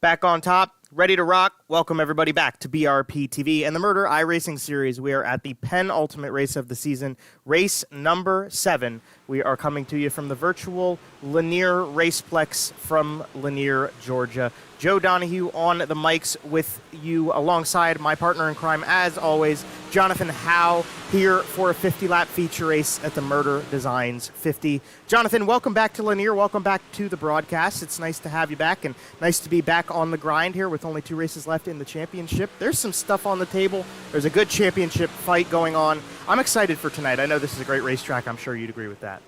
Back on top, ready to rock. Welcome everybody back to BRPtv and the MRDR iRacing series. We are at the penultimate race of the season, race number 7. We are coming to you from the virtual Lanier Raceplex from Lanier, Georgia. Joe Donahue on the mics with you alongside my partner in crime, as always, Jonathan Howe, here for a 50-lap feature race at the MRDR Designs 50. Jonathan, welcome back to Lanier. Welcome back to the broadcast. It's nice to have you back and nice to be back on the grind here with only 2 races left in the championship. There's some stuff on the table. There's a good championship fight going on. I'm excited for tonight. I know this is a great racetrack. I'm sure you'd agree with that.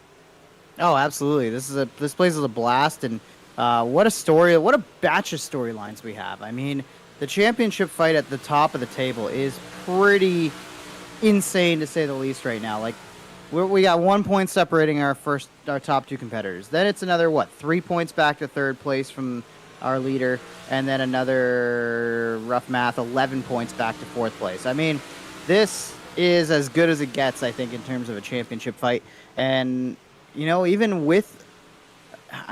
Oh, absolutely. This place is a blast, and what a story, what a batch of storylines we have. I mean, the championship fight at the top of the table is pretty insane to say the least right now. Like, we got 1 point separating our top 2 competitors. Then it's another 3 points back to third place from our leader, and then another, rough math, 11 points back to fourth place. I mean, this is as good as it gets, I think, in terms of a championship fight. And you know, even with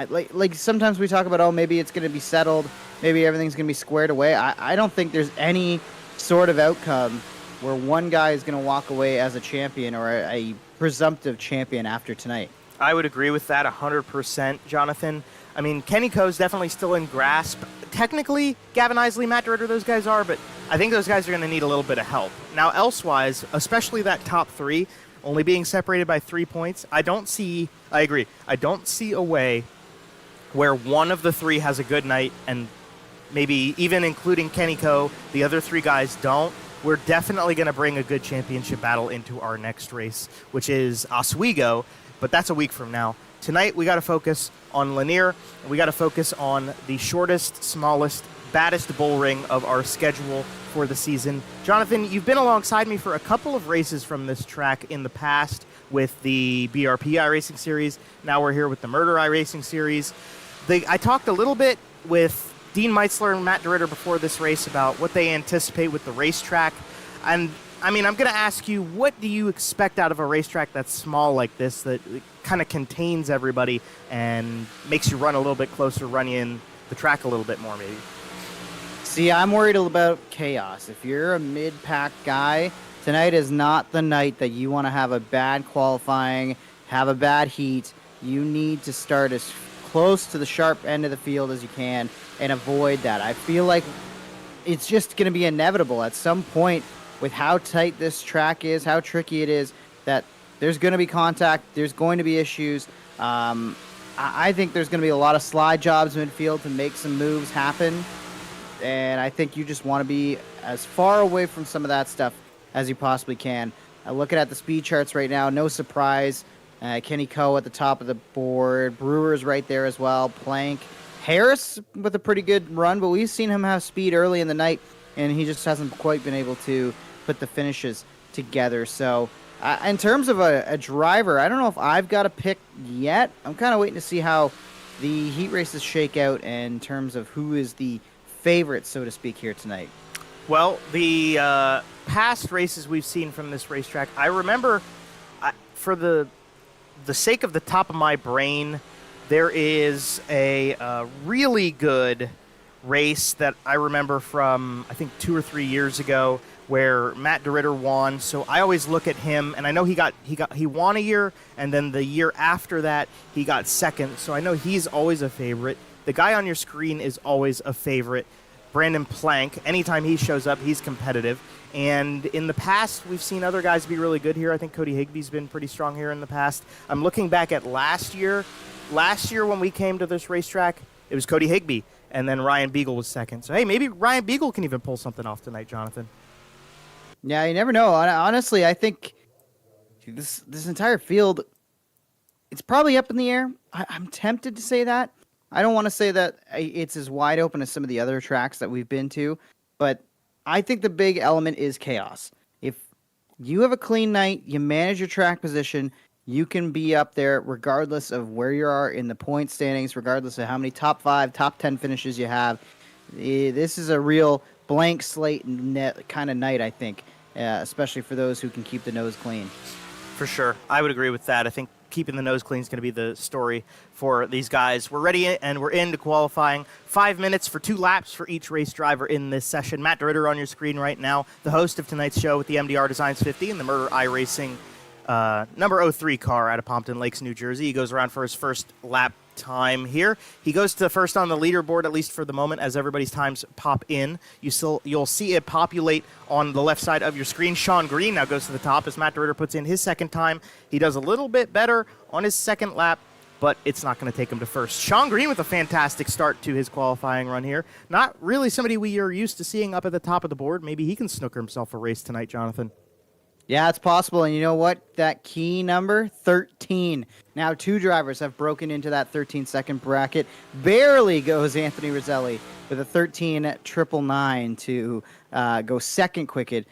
like sometimes we talk about, oh, maybe it's going to be settled, maybe everything's going to be squared away. I don't think there's any sort of outcome where one guy is going to walk away as a champion or a presumptive champion after tonight. I would agree with that 100%, Jonathan. I mean, Kenny Coe's definitely still in grasp. Technically, Gavin Isley, Matt Dritter, those guys are, but I think those guys are going to need a little bit of help. Now, elsewise, especially that top 3, only being separated by 3 points, I agree, I don't see a way where one of the 3 has a good night and maybe even including Kenny Coe, the other 3 guys don't. We're definitely going to bring a good championship battle into our next race, which is Oswego, but that's a week from now. Tonight, we got to focus on Lanier, and we got to focus on the shortest, smallest, baddest bullring of our schedule for the season. Jonathan, you've been alongside me for a couple of races from this track in the past with the BRP iRacing series. Now we're here with the MRDR iRacing series. I talked a little bit with Dean Meitzler and Matt Dritter before this race about what they anticipate with the racetrack. And I mean, I'm going to ask you, what do you expect out of a racetrack that's small like this, that kind of contains everybody and makes you run a little bit closer, run you in the track a little bit more maybe? See, I'm worried about chaos. If you're a mid-pack guy, tonight is not the night that you want to have a bad qualifying, have a bad heat. You need to start as close to the sharp end of the field as you can and avoid that. I feel like it's just going to be inevitable at some point with how tight this track is, how tricky it is, that there's going to be contact, there's going to be issues. I think there's going to be a lot of slide jobs midfield to make some moves happen. And I think you just want to be as far away from some of that stuff as you possibly can. Looking at the speed charts right now, no surprise. Kenny Coe at the top of the board. Brewer's right there as well. Plank. Harris with a pretty good run, but we've seen him have speed early in the night, and he just hasn't quite been able to put the finishes together. So in terms of a driver, I don't know if I've got a pick yet. I'm kind of waiting to see how the heat races shake out in terms of who is the favorite, so to speak, here tonight. Well, the past races we've seen from this racetrack, I remember, for the sake of the top of my brain, there is a really good race that I remember from, I think, 2 or 3 years ago where Matt DeRitter won. So I always look at him, and I know he won a year, and then the year after that he got second. So I know he's always a favorite. The guy on your screen is always a favorite. Brandon Plank, anytime he shows up, he's competitive. And in the past, we've seen other guys be really good here. I think Cody Higby's been pretty strong here in the past. I'm looking back at last year. Last year when we came to this racetrack, it was Cody Higby, and then Ryan Beagle was second. So, hey, maybe Ryan Beagle can even pull something off tonight, Jonathan. Yeah, you never know. Honestly, I think this entire field, it's probably up in the air. I'm tempted to say that. I don't want to say that it's as wide open as some of the other tracks that we've been to, but I think the big element is chaos. If you have a clean night, you manage your track position, you can be up there regardless of where you are in the point standings, regardless of how many top 5, top 10 finishes you have. This is a real blank slate kind of night, I think, especially for those who can keep the nose clean. For sure. I would agree with that. I think keeping the nose clean is going to be the story for these guys. We're ready and we're into qualifying. 5 minutes for 2 laps for each race driver in this session. Matt DeRitter on your screen right now, the host of tonight's show with the MDR Designs 50 and the MRDR iRacing number 03 car out of Pompton Lakes, New Jersey. He goes around for his first lap time here. He goes to first on the leaderboard, at least for the moment, as everybody's times pop in. You'll see it populate on the left side of your screen. Sean Green now goes to the top as Matt DeRitter puts in his second time. He does a little bit better on his second lap, but it's not going to take him to first. Sean Green with a fantastic start to his qualifying run here. Not really somebody we are used to seeing up at the top of the board. Maybe he can snooker himself a race tonight, Jonathan. Yeah, it's possible. And you know what? That key number, 13. Now 2 drivers have broken into that 13-second bracket. Barely goes Anthony Roselli with a 13.999 to go second quick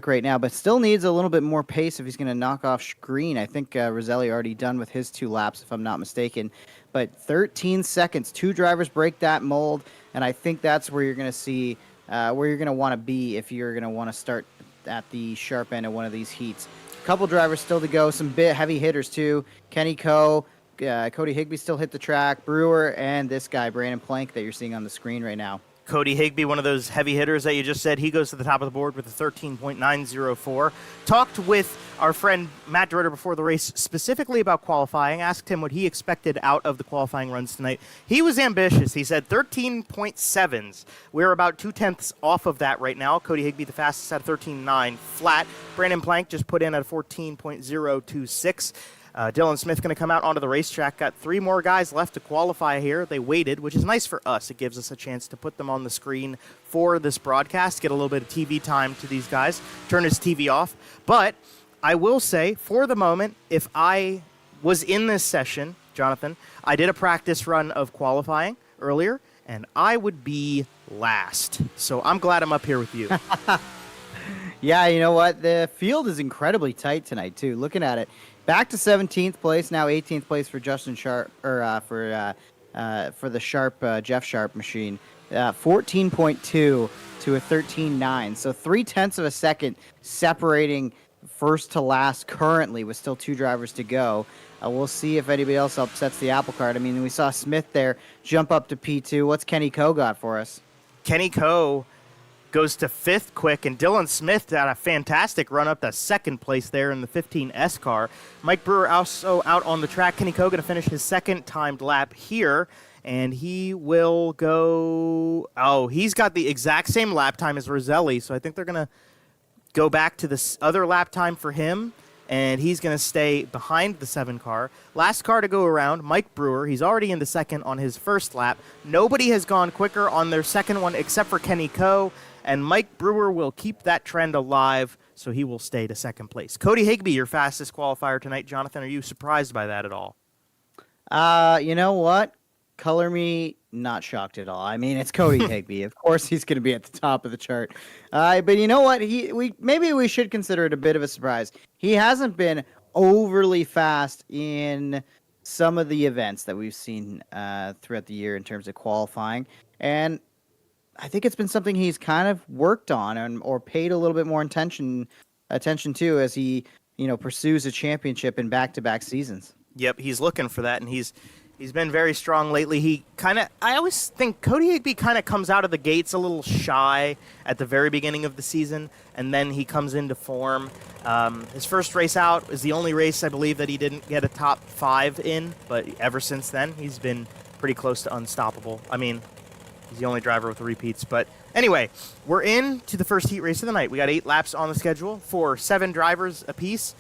right now, but still needs a little bit more pace if he's going to knock off Green. I think Roselli already done with his 2 laps, if I'm not mistaken. But 13 seconds, 2 drivers break that mold, and I think that's where you're going to see where you're going to want to be if you're going to want to start at the sharp end of one of these heats. A couple drivers still to go, some bit heavy hitters too. Kenny Coe, Cody Higbee still hit the track, Brewer, and this guy, Brandon Plank, that you're seeing on the screen right now. Cody Higbee, one of those heavy hitters that you just said, he goes to the top of the board with a 13.904. Talked with our friend Matt DeRitter before the race specifically about qualifying, asked him what he expected out of the qualifying runs tonight. He was ambitious. He said 13.7s. We're about 0.2 off of that right now. Cody Higbee, the fastest, at 13.9 flat. Brandon Plank just put in at 14.026. Dylan Smith going to come out onto the racetrack. Got 3 more guys left to qualify here. They waited, which is nice for us. It gives us a chance to put them on the screen for this broadcast, get a little bit of TV time to these guys, turn his TV off. But I will say, for the moment, if I was in this session, Jonathan, I did a practice run of qualifying earlier, and I would be last. So I'm glad I'm up here with you. Yeah, you know what? The field is incredibly tight tonight, too. Looking at it. Back to 17th place, now 18th place for Justin Sharp, or for the Sharp, Jeff Sharp machine. 14.2 to a 13.9. So 0.3 of a second separating first to last currently with still 2 drivers to go. We'll see if anybody else upsets the apple cart. I mean, we saw Smith there jump up to P2. What's Kenny Coe got for us? Kenny Coe goes to 5th quick, and Dylan Smith had a fantastic run up to 2nd place there in the 15S car. Mike Brewer also out on the track. Kenny Coe going to finish his 2nd timed lap here, and he will go... Oh, he's got the exact same lap time as Roselli, so I think they're going to go back to this other lap time for him, and he's going to stay behind the 7 car. Last car to go around, Mike Brewer. He's already in the 2nd on his 1st lap. Nobody has gone quicker on their 2nd one except for Kenny Coe, and Mike Brewer will keep that trend alive, so he will stay to 2nd place. Cody Higbee, your fastest qualifier tonight. Jonathan, are you surprised by that at all? You know what? Color me not shocked at all. I mean, it's Cody Higbee. Of course, he's going to be at the top of the chart. But you know what? Maybe we should consider it a bit of a surprise. He hasn't been overly fast in some of the events that we've seen throughout the year in terms of qualifying, and I think it's been something he's kind of worked on or paid a little bit more attention to as he, pursues a championship in back-to-back seasons. Yep, he's looking for that, and he's been very strong lately. I always think Cody Higbee kind of comes out of the gates a little shy at the very beginning of the season, and then he comes into form. His first race out is the only race, I believe, that he didn't get a top 5 in, but ever since then, he's been pretty close to unstoppable. I mean, he's the only driver with repeats. But anyway, we're into the first heat race of the night. We got 8 laps on the schedule for 7 drivers apiece.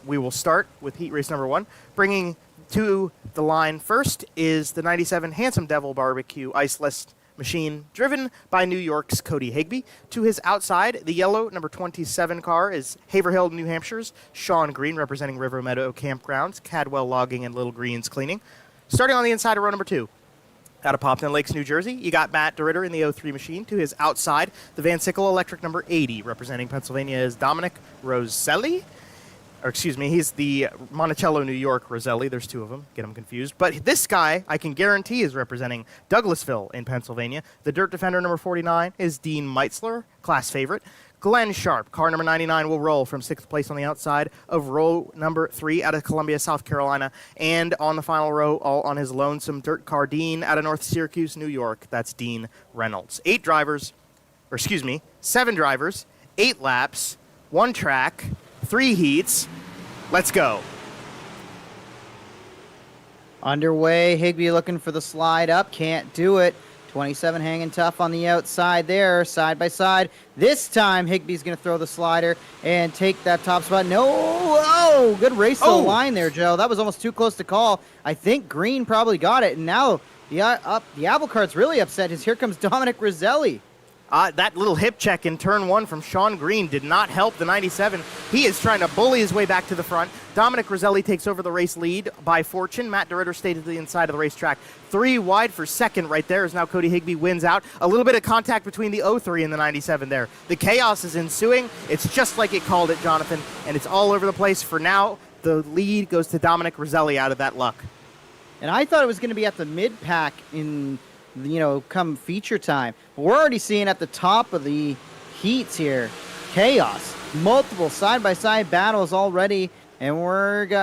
We will start with heat race number 1. Bringing to the line first is the 97 Handsome Devil Barbecue Iceless machine, driven by New York's Cody Higbee. To his outside, the yellow number 27 car is Haverhill, New Hampshire's Sean Green, representing River Meadow Campgrounds, Cadwell Logging, and Little Greens Cleaning. Starting on the inside of row number 2. Out of Pompton Lakes, New Jersey, you got Matt DeRitter in the 03 machine. To his outside, the Van Sickle Electric number 80, representing Pennsylvania, is Dominic Roselli. He's the Monticello, New York Roselli. There's 2 of them. Get them confused. But this guy, I can guarantee, is representing Douglasville in Pennsylvania. The Dirt Defender number 49 is Dean Meitzler, class favorite. Glenn Sharp, car number 99, will roll from 6th place on the outside of row number 3 out of Columbia, South Carolina. And on the final row, all on his lonesome dirt car, Dean out of North Syracuse, New York. That's Dean Reynolds. 7 drivers, 8 laps, 1 track, 3 heats. Let's go. Underway, Higbee looking for the slide up, can't do it. 27 hanging tough on the outside there, side by side. This time, Higbee's going to throw the slider and take that top spot. No, oh, good race to the line there, Joe. That was almost too close to call. I think Green probably got it, and now the apple cart's really upset as here comes Dominic Roselli. That little hip check in turn 1 from Sean Green did not help the 97. He is trying to bully his way back to the front. Dominic Roselli takes over the race lead by fortune. Matt DeRitter stayed to the inside of the racetrack. 3 wide for second right there as now Cody Higbee wins out. A little bit of contact between the 03 and the 97 there. The chaos is ensuing. It's just like it called it, Jonathan, and it's all over the place. For now, the lead goes to Dominic Roselli out of that luck. And I thought it was going to be at the mid-pack in come feature time. But we're already seeing at the top of the heats here, chaos. Multiple side-by-side battles already, and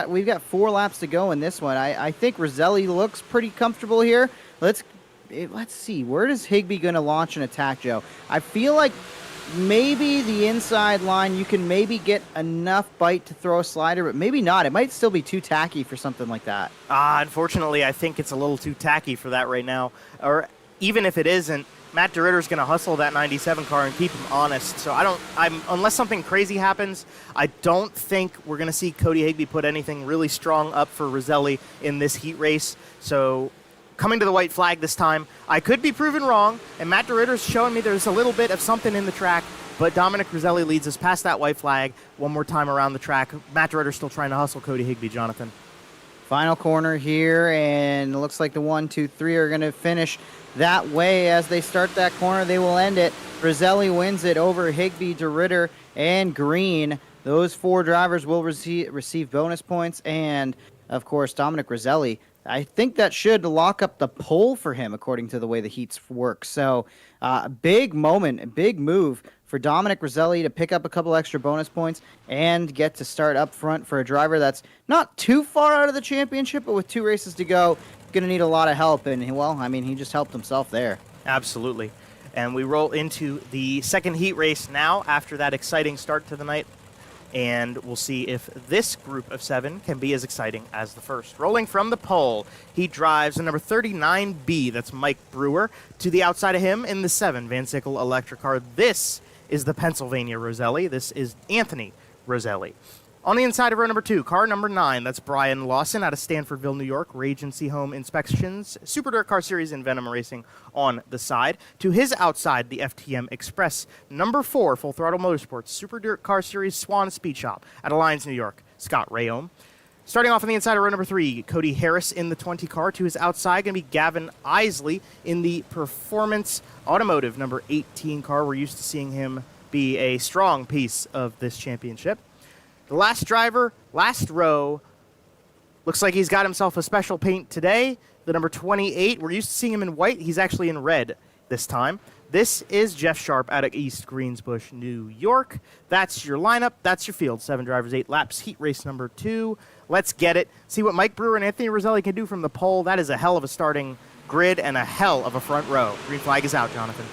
we've got 4 laps to go in this one. I think Roselli looks pretty comfortable here. Let's see. Where does Higbee going to launch an attack, Joe? I feel like maybe the inside line, you can maybe get enough bite to throw a slider, but maybe not. It might still be too tacky for something like that. Unfortunately, I think it's a little too tacky for that right now. Or even if it isn't, Matt DeRitter's going to hustle that 97 car and keep him honest. So unless something crazy happens, I don't think we're going to see Cody Higbee put anything really strong up for Roselli in this heat race. So coming to the white flag this time, I could be proven wrong, and Matt DeRitter's showing me there's a little bit of something in the track, but Dominic Roselli leads us past that white flag one more time around the track. Matt DeRitter's still trying to hustle Cody Higbee, Jonathan. Final corner here, and it looks like the 1, 2, 3 are going to finish that way. As they start that corner, they will end it. Roselli wins it over Higbee, DeRitter, and Green. Those 4 drivers will receive bonus points, and, of course, Dominic Roselli, I think that should lock up the pole for him, according to the way the heats work. So, big moment, a big move for Dominic Roselli to pick up a couple extra bonus points and get to start up front for a driver that's not too far out of the championship, but with 2 races to go, going to need a lot of help. And, well, I mean, he just helped himself there. Absolutely. And we roll into the second heat race now after that exciting start to the night. And we'll see if this group of 7 can be as exciting as the first. Rolling from the pole, he drives the number 39B, that's Mike Brewer, to the outside of him in the 7 Van Sickle electric car. This is the Pennsylvania Roselli. This is Anthony Roselli. On the inside of row number 2, car number 9, that's Brian Lawson out of Stanfordville, New York, Regency Home Inspections, Super Dirt Car Series and Venom Racing on the side. To his outside, the FTM Express, number 4, Full Throttle Motorsports, Super Dirt Car Series Swan Speed Shop out of Lyons, New York, Scott Rayom. Starting off on the inside of row number 3, Cody Harris in the 20 car. To his outside, going to be Gavin Isley in the Performance Automotive number 18 car. We're used to seeing him be a strong piece of this championship. The last driver, last row, looks like he's got himself a special paint today. The number 28, we're used to seeing him in white. He's actually in red this time. This is Jeff Sharp out of East Greensbush, New York. That's your lineup. That's your field. 7 drivers, 8 laps. Heat race number 2. Let's get it. See what Mike Brewer and Anthony Roselli can do from the pole. That is a hell of a starting grid and a hell of a front row. Green flag is out, Jonathan.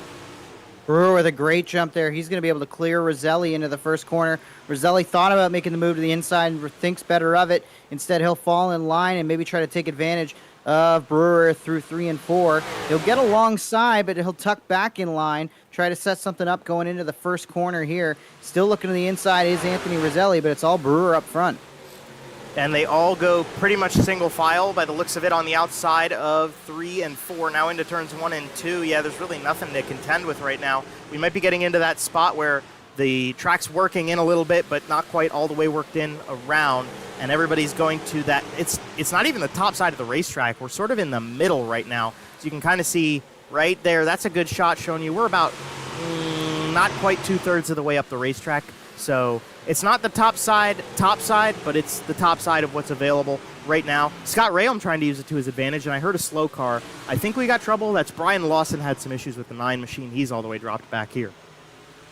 Brewer with a great jump there. He's going to be able to clear Roselli into the first corner. Roselli thought about making the move to the inside and thinks better of it. Instead, he'll fall in line and maybe try to take advantage of Brewer through 3 and 4. He'll get alongside, but he'll tuck back in line, try to set something up going into the first corner here. Still looking to the inside is Anthony Roselli, but it's all Brewer up front. And they all go pretty much single file by the looks of it on the outside of 3 and 4. Now into turns 1 and 2. Yeah, there's really nothing to contend with right now. We might be getting into that spot where the track's working in a little bit, but not quite all the way worked in around. And everybody's going to that. It's not even the top side of the racetrack. We're sort of in the middle right now. So you can kind of see right there. That's a good shot showing you. We're about not quite 2/3 of the way up the racetrack. So it's not the top side, but it's the top side of what's available right now. Scott Rayom trying to use it to his advantage, and I heard a slow car. I think we got trouble. That's Brian Lawson had some issues with the 9 machine. He's all the way dropped back here.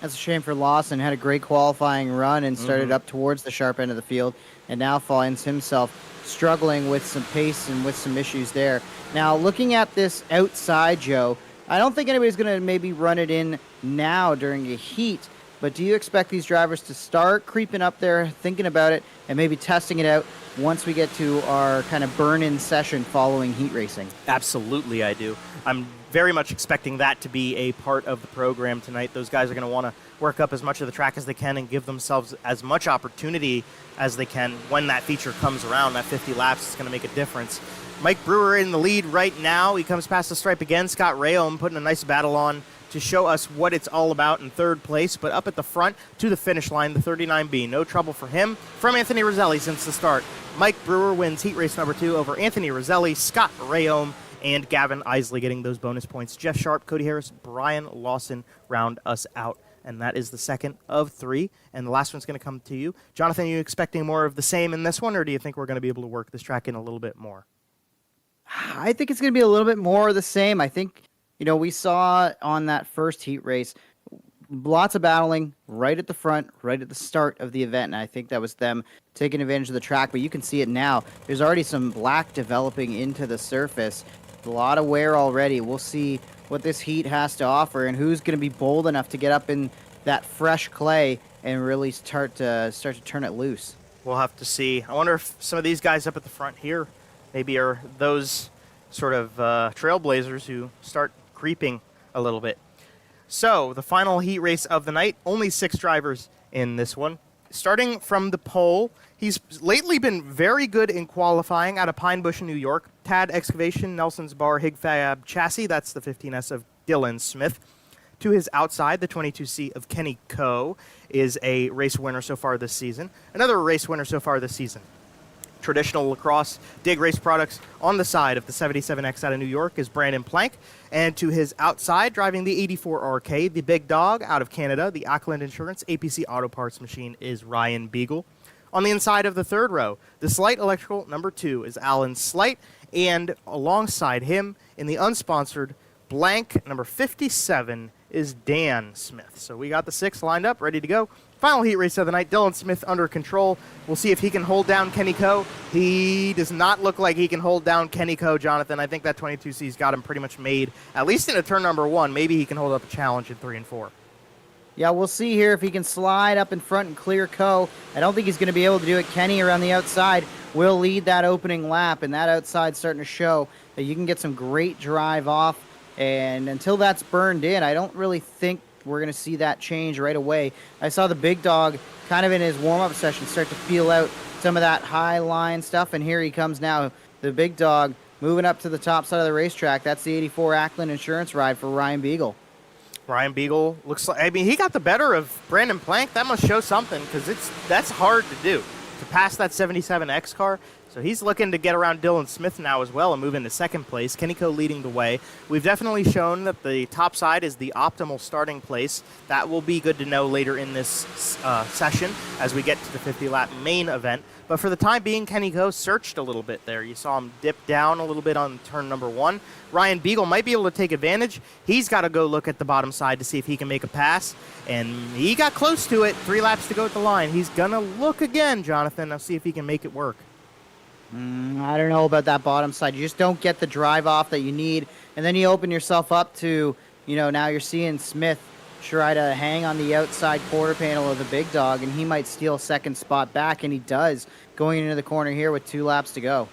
That's a shame for Lawson. Had a great qualifying run and started up towards the sharp end of the field, and now finds himself struggling with some pace and with some issues there. Now, looking at this outside, Joe, I don't think anybody's going to maybe run it in now during a heat, but do you expect these drivers to start creeping up there, thinking about it, and maybe testing it out once we get to our kind of burn-in session following heat racing? Absolutely, I do. I'm very much expecting that to be a part of the program tonight. Those guys are going to want to work up as much of the track as they can and give themselves as much opportunity as they can when that feature comes around. That 50 laps is going to make a difference. Mike Brewer in the lead right now. He comes past the stripe again. Scott Rayholm putting a nice battle on to show us what it's all about in third place, but up at the front to the finish line, the 39B. No trouble for him from Anthony Roselli since the start. Mike Brewer wins heat race number 2 over Anthony Roselli, Scott Rayholm, and Gavin Isley getting those bonus points. Jeff Sharp, Cody Harris, Brian Lawson round us out. And that is the second of 3. And the last one's going to come to you. Jonathan, are you expecting more of the same in this one, or do you think we're going to be able to work this track in a little bit more? I think it's going to be a little bit more of the same. I think, we saw on that first heat race, lots of battling right at the front, right at the start of the event. And I think that was them taking advantage of the track. But you can see it now. There's already some black developing into the surface. A lot of wear already. We'll see what this heat has to offer and who's going to be bold enough to get up in that fresh clay and really start to turn it loose. We'll have to see. I wonder if some of these guys up at the front here maybe are those sort of trailblazers who start creeping a little bit. So the final heat race of the night, only 6 drivers in this one. Starting from the pole, he's lately been very good in qualifying out of Pine Bush, New York. Tad Excavation, Nelson's Bar, Higfab Chassis, that's the 15S of Dylan Smith. To his outside, the 22C of Kenny Coe is a race winner so far this season. Another race winner so far this season. Traditional Lacrosse Dig Race Products on the side of the 77X out of New York is Brandon Plank. And to his outside, driving the 84RK, the big dog out of Canada, the Auckland Insurance APC Auto Parts machine is Ryan Beagle. On the inside of the third row, the Slight Electrical number 2 is Alan Slight. And alongside him, in the unsponsored blank number 57, is Dan Smith. So we got the 6 lined up, ready to go. Final heat race of the night, Dylan Smith under control. We'll see if he can hold down Kenny Coe. He does not look like he can hold down Kenny Coe, Jonathan. I think that 22C's got him pretty much made, at least in a turn number 1. Maybe he can hold up a challenge in 3 and 4. Yeah, we'll see here if he can slide up in front and clear Coe. I don't think he's going to be able to do it. Kenny around the outside will lead that opening lap, and that outside starting to show that you can get some great drive off. And until that's burned in, I don't really think we're going to see that change right away. I saw the big dog kind of in his warm-up session start to feel out some of that high line stuff, and here he comes now, the big dog moving up to the top side of the racetrack. That's the 84 Auckland Insurance ride for Ryan Beagle. Ryan Beagle looks like, he got the better of Brandon Plank. That must show something, because that's hard to do, to pass that 77X car. So he's looking to get around Dylan Smith now as well and move into second place. Kenny Coe leading the way. We've definitely shown that the top side is the optimal starting place. That will be good to know later in this session as we get to the 50-lap main event. But for the time being, Kenny Coe searched a little bit there. You saw him dip down a little bit on turn number 1. Ryan Beagle might be able to take advantage. He's got to go look at the bottom side to see if he can make a pass. And he got close to it. 3 laps to go at the line. He's going to look again, Jonathan. I'll see if he can make it work. I don't know about that bottom side. You just don't get the drive off that you need. And then you open yourself up to, now you're seeing Smith try to hang on the outside quarter panel of the big dog, and he might steal second spot back, and he does, going into the corner here with 2 laps to go.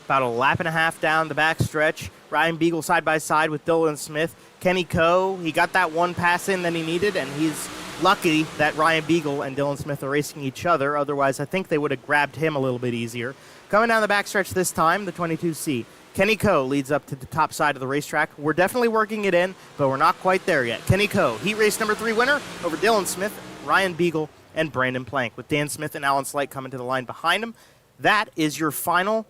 About a lap and a half down the back stretch. Ryan Beagle side by side with Dylan Smith. Kenny Coe, he got that one pass in that he needed, and he's lucky that Ryan Beagle and Dylan Smith are racing each other. Otherwise, I think they would have grabbed him a little bit easier. Coming down the backstretch this time, the 22C. Kenny Coe leads up to the top side of the racetrack. We're definitely working it in, but we're not quite there yet. Kenny Coe, heat race number 3 winner over Dylan Smith, Ryan Beagle, and Brandon Plank, with Dan Smith and Alan Slight coming to the line behind him. That is your final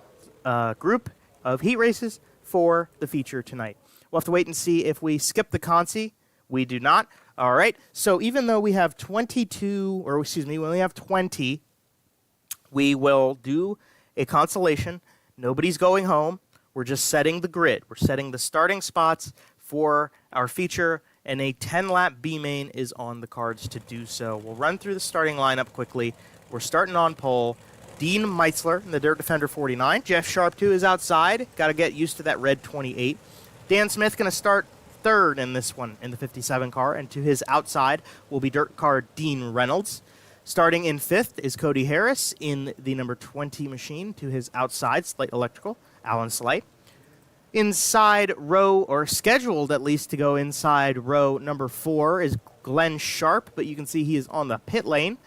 group of heat races for the feature tonight. We'll have to wait and see if we skip the consi. We do not. All right. So even though we have 20, we will do a consolation. Nobody's going home. We're just setting the grid. We're setting the starting spots for our feature and a 10-lap B main is on the cards to do so. We'll run through the starting lineup quickly. We're starting on pole. Dean Meitzler in the Dirt Defender 49. Jeff Sharp, too, is outside. Got to get used to that red 28. Dan Smith going to start third in this one in the 57 car, and to his outside will be dirt car Dean Reynolds. Starting in fifth is Cody Harris in the number 20 machine. To his outside, Slate Electrical, Alan Slight. Inside row, or scheduled at least to go inside row number 4, is Glenn Sharp, but you can see he is on the pit lane.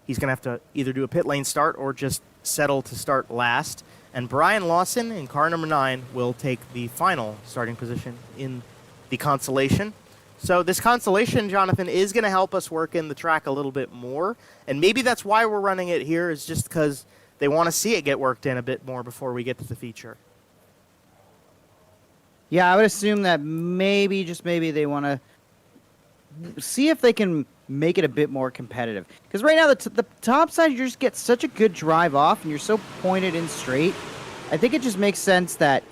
He's going to have to either do a pit lane start or just settle to start last. And Brian Lawson in car number 9 will take the final starting position in the Constellation. So this Constellation, Jonathan, is going to help us work in the track a little bit more. And maybe that's why we're running it here, is just because they want to see it get worked in a bit more before we get to the feature. Yeah, I would assume that maybe, just maybe, they want to see if they can make it a bit more competitive. Because right now, the top side, you just get such a good drive off, and you're so pointed in straight. I think it just makes sense that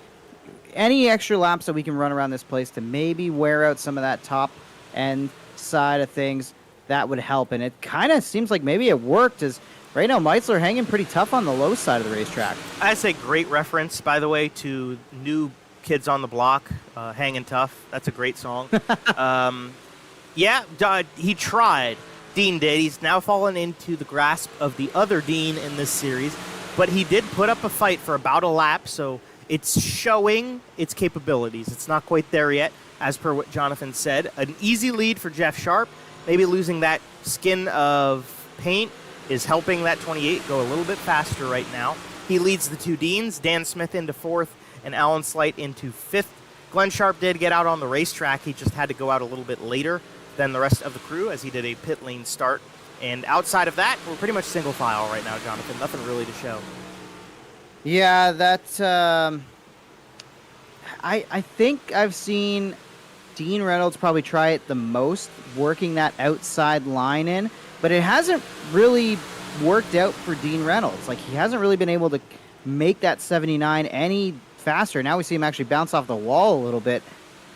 any extra laps that we can run around this place to maybe wear out some of that top end side of things, that would help. And it kind of seems like maybe it worked, as right now Meitzler hanging pretty tough on the low side of the racetrack. I say great reference, by the way, to New Kids on the Block, Hanging Tough. That's a great song. He tried. Dean did. He's now fallen into the grasp of the other Dean in this series, but he did put up a fight for about a lap, so it's showing its capabilities. It's not quite there yet, as per what Jonathan said. An easy lead for Jeff Sharp. Maybe losing that skin of paint is helping that 28 go a little bit faster right now. He leads the two Deans, Dan Smith into fourth and Alan Slight into fifth. Glenn Sharp did get out on the racetrack. He just had to go out a little bit later than the rest of the crew, as he did a pit lane start. And outside of that, we're pretty much single file right now, Jonathan. Nothing really to show. Yeah, that's... I think I've seen Dean Reynolds probably try it the most, working that outside line in, but it hasn't really worked out for Dean Reynolds. Like, he hasn't really been able to make that 79 any faster. Now we see him actually bounce off the wall a little bit.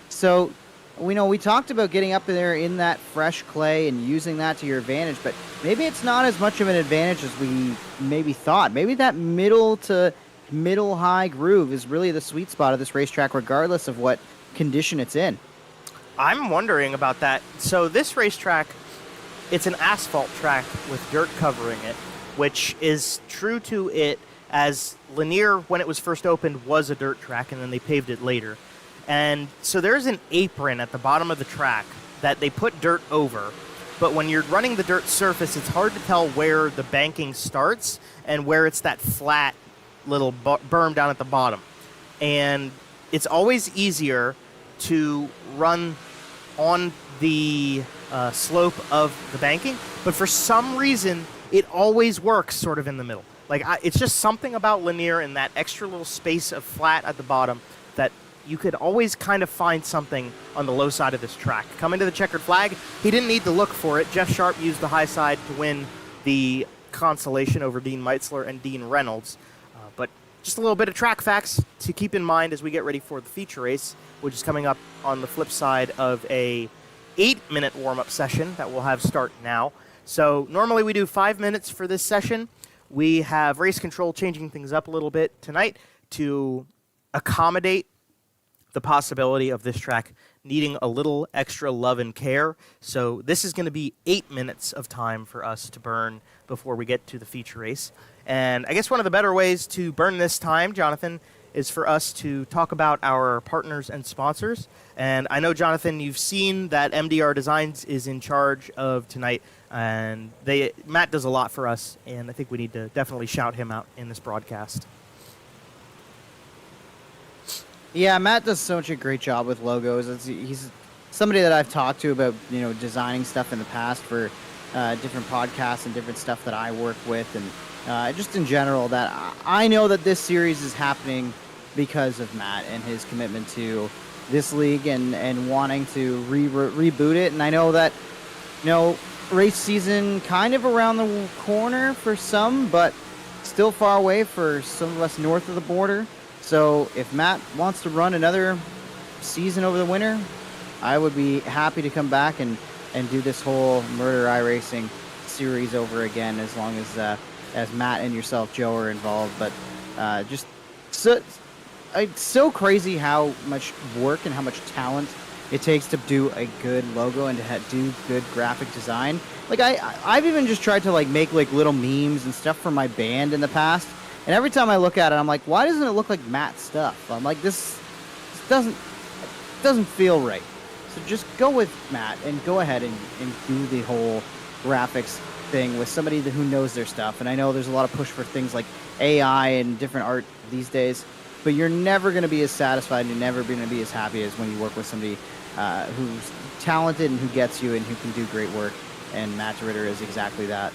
So, we talked about getting up there in that fresh clay and using that to your advantage, but maybe it's not as much of an advantage as we maybe thought. Maybe that middle to middle high groove is really the sweet spot of this racetrack, regardless of what condition it's in. I'm wondering about that. So this racetrack, it's an asphalt track with dirt covering it, which is true to it, as Lanier, when it was first opened, was a dirt track, and then they paved it later. And so there's an apron at the bottom of the track that they put dirt over. But when you're running the dirt surface, it's hard to tell where the banking starts and where it's that flat little berm down at the bottom. And it's always easier to run on the slope of the banking. But for some reason, it always works sort of in the middle. Like, it's just something about Lanier and that extra little space of flat at the bottom that you could always kind of find something on the low side of this track. Coming to the checkered flag, he didn't need to look for it. Jeff Sharp used the high side to win the Constellation over Dean Meitzler and Dean Reynolds. But just a little bit of track facts to keep in mind as we get ready for the feature race, which is coming up on the flip side of a 8-minute warm-up session that we'll have start now. So normally we do 5 minutes for this session. We have race control changing things up a little bit tonight to accommodate the possibility of this track needing a little extra love and care. So this is going to be 8 minutes of time for us to burn before we get to the feature race. And I guess one of the better ways to burn this time, Jonathan, is for us to talk about our partners and sponsors. And I know, Jonathan, you've seen that MDR Designs is in charge of tonight, and Matt does a lot for us, and I think we need to definitely shout him out in this broadcast. Yeah, Matt does such a great job with logos. He's somebody that I've talked to about, designing stuff in the past for different podcasts and different stuff that I work with, and just in general, that I know that this series is happening because of Matt and his commitment to this league and wanting to reboot it. And I know that, race season kind of around the corner for some, but still far away for some of us north of the border. So if Matt wants to run another season over the winter, I would be happy to come back and do this whole MRDR iRacing series over again, as long as Matt and yourself, Joe, are involved. But just so it's so crazy how much work and how much talent it takes to do a good logo and to do good graphic design. Like I've even just tried to like make like little memes and stuff for my band in the past, and every time I look at it, I'm like, why doesn't it look like Matt's stuff? I'm like, this doesn't feel right. So just go with Matt and go ahead and do the whole graphics thing with somebody who knows their stuff. And I know there's a lot of push for things like AI and different art these days, but you're never going to be as satisfied and you're never going to be as happy as when you work with somebody who's talented and who gets you and who can do great work. And Matt Ritter is exactly that.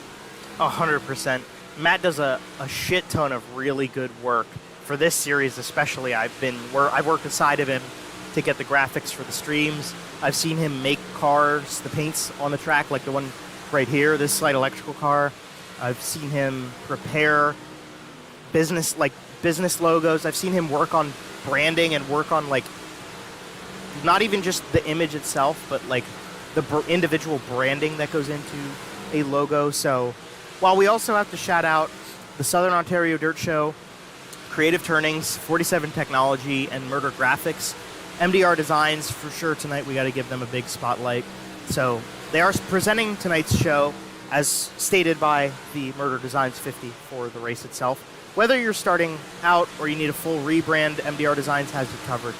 100%. Matt does a shit ton of really good work for this series, especially. I've worked beside of him to get the graphics for the streams. I've seen him make cars, the paints on the track, like the one right here, this slight electrical car. I've seen him prepare business logos. I've seen him work on branding and work on like not even just the image itself, but like the individual branding that goes into a logo. So while we also have to shout out the Southern Ontario Dirt Show, Creative Turnings, 47 Technology, and Murder Graphics, MDR Designs, for sure tonight we got to give them a big spotlight. So they are presenting tonight's show as stated by the Murder Designs 50 for the race itself. Whether you're starting out or you need a full rebrand, MDR Designs has you covered.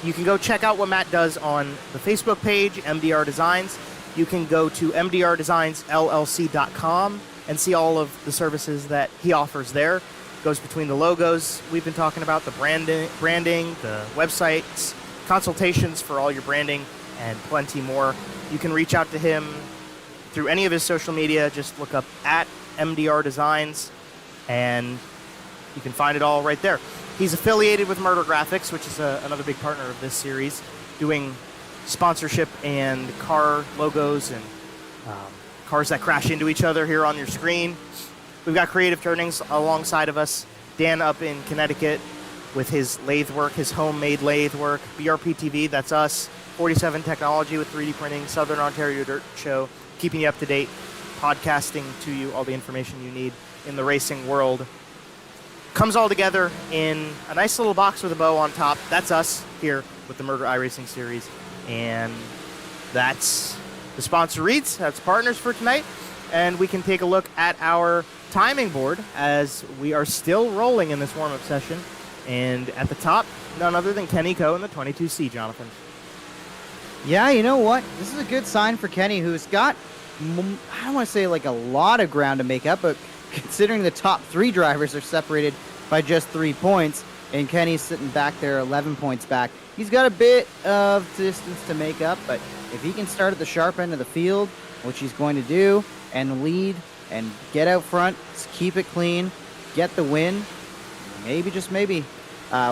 You can go check out what Matt does on the Facebook page, MDR Designs. You can go to mdrdesignsllc.com and see all of the services that he offers there. Goes between the logos we've been talking about, the branding, the websites, consultations for all your branding, and plenty more. You can reach out to him through any of his social media. Just look up at MDR Designs, and you can find it all right there. He's affiliated with Murder Graphics, which is another big partner of this series, doing sponsorship and car logos and cars that crash into each other here on your screen. We've got Creative Turnings alongside of us. Dan up in Connecticut with his lathe work, his homemade lathe work. BRPtv, that's us. 47 Technology with 3D printing. Southern Ontario Dirt Show, keeping you up to date, podcasting to you all the information you need in the racing world. Comes all together in a nice little box with a bow on top. That's us here with the MRDR iRacing series. And that's the sponsor reads. That's partners for tonight. And we can take a look at our timing board as we are still rolling in this warm-up session. And at the top, none other than Kenny Coe in the 22C, Jonathan. Yeah, you know what? This is a good sign for Kenny, who's got, I don't want to say like a lot of ground to make up, but considering the top three drivers are separated by just 3 points, and Kenny's sitting back there 11 points back, he's got a bit of distance to make up, but if he can start at the sharp end of the field, which he's going to do, and lead and get out front, keep it clean, get the win, maybe, just maybe.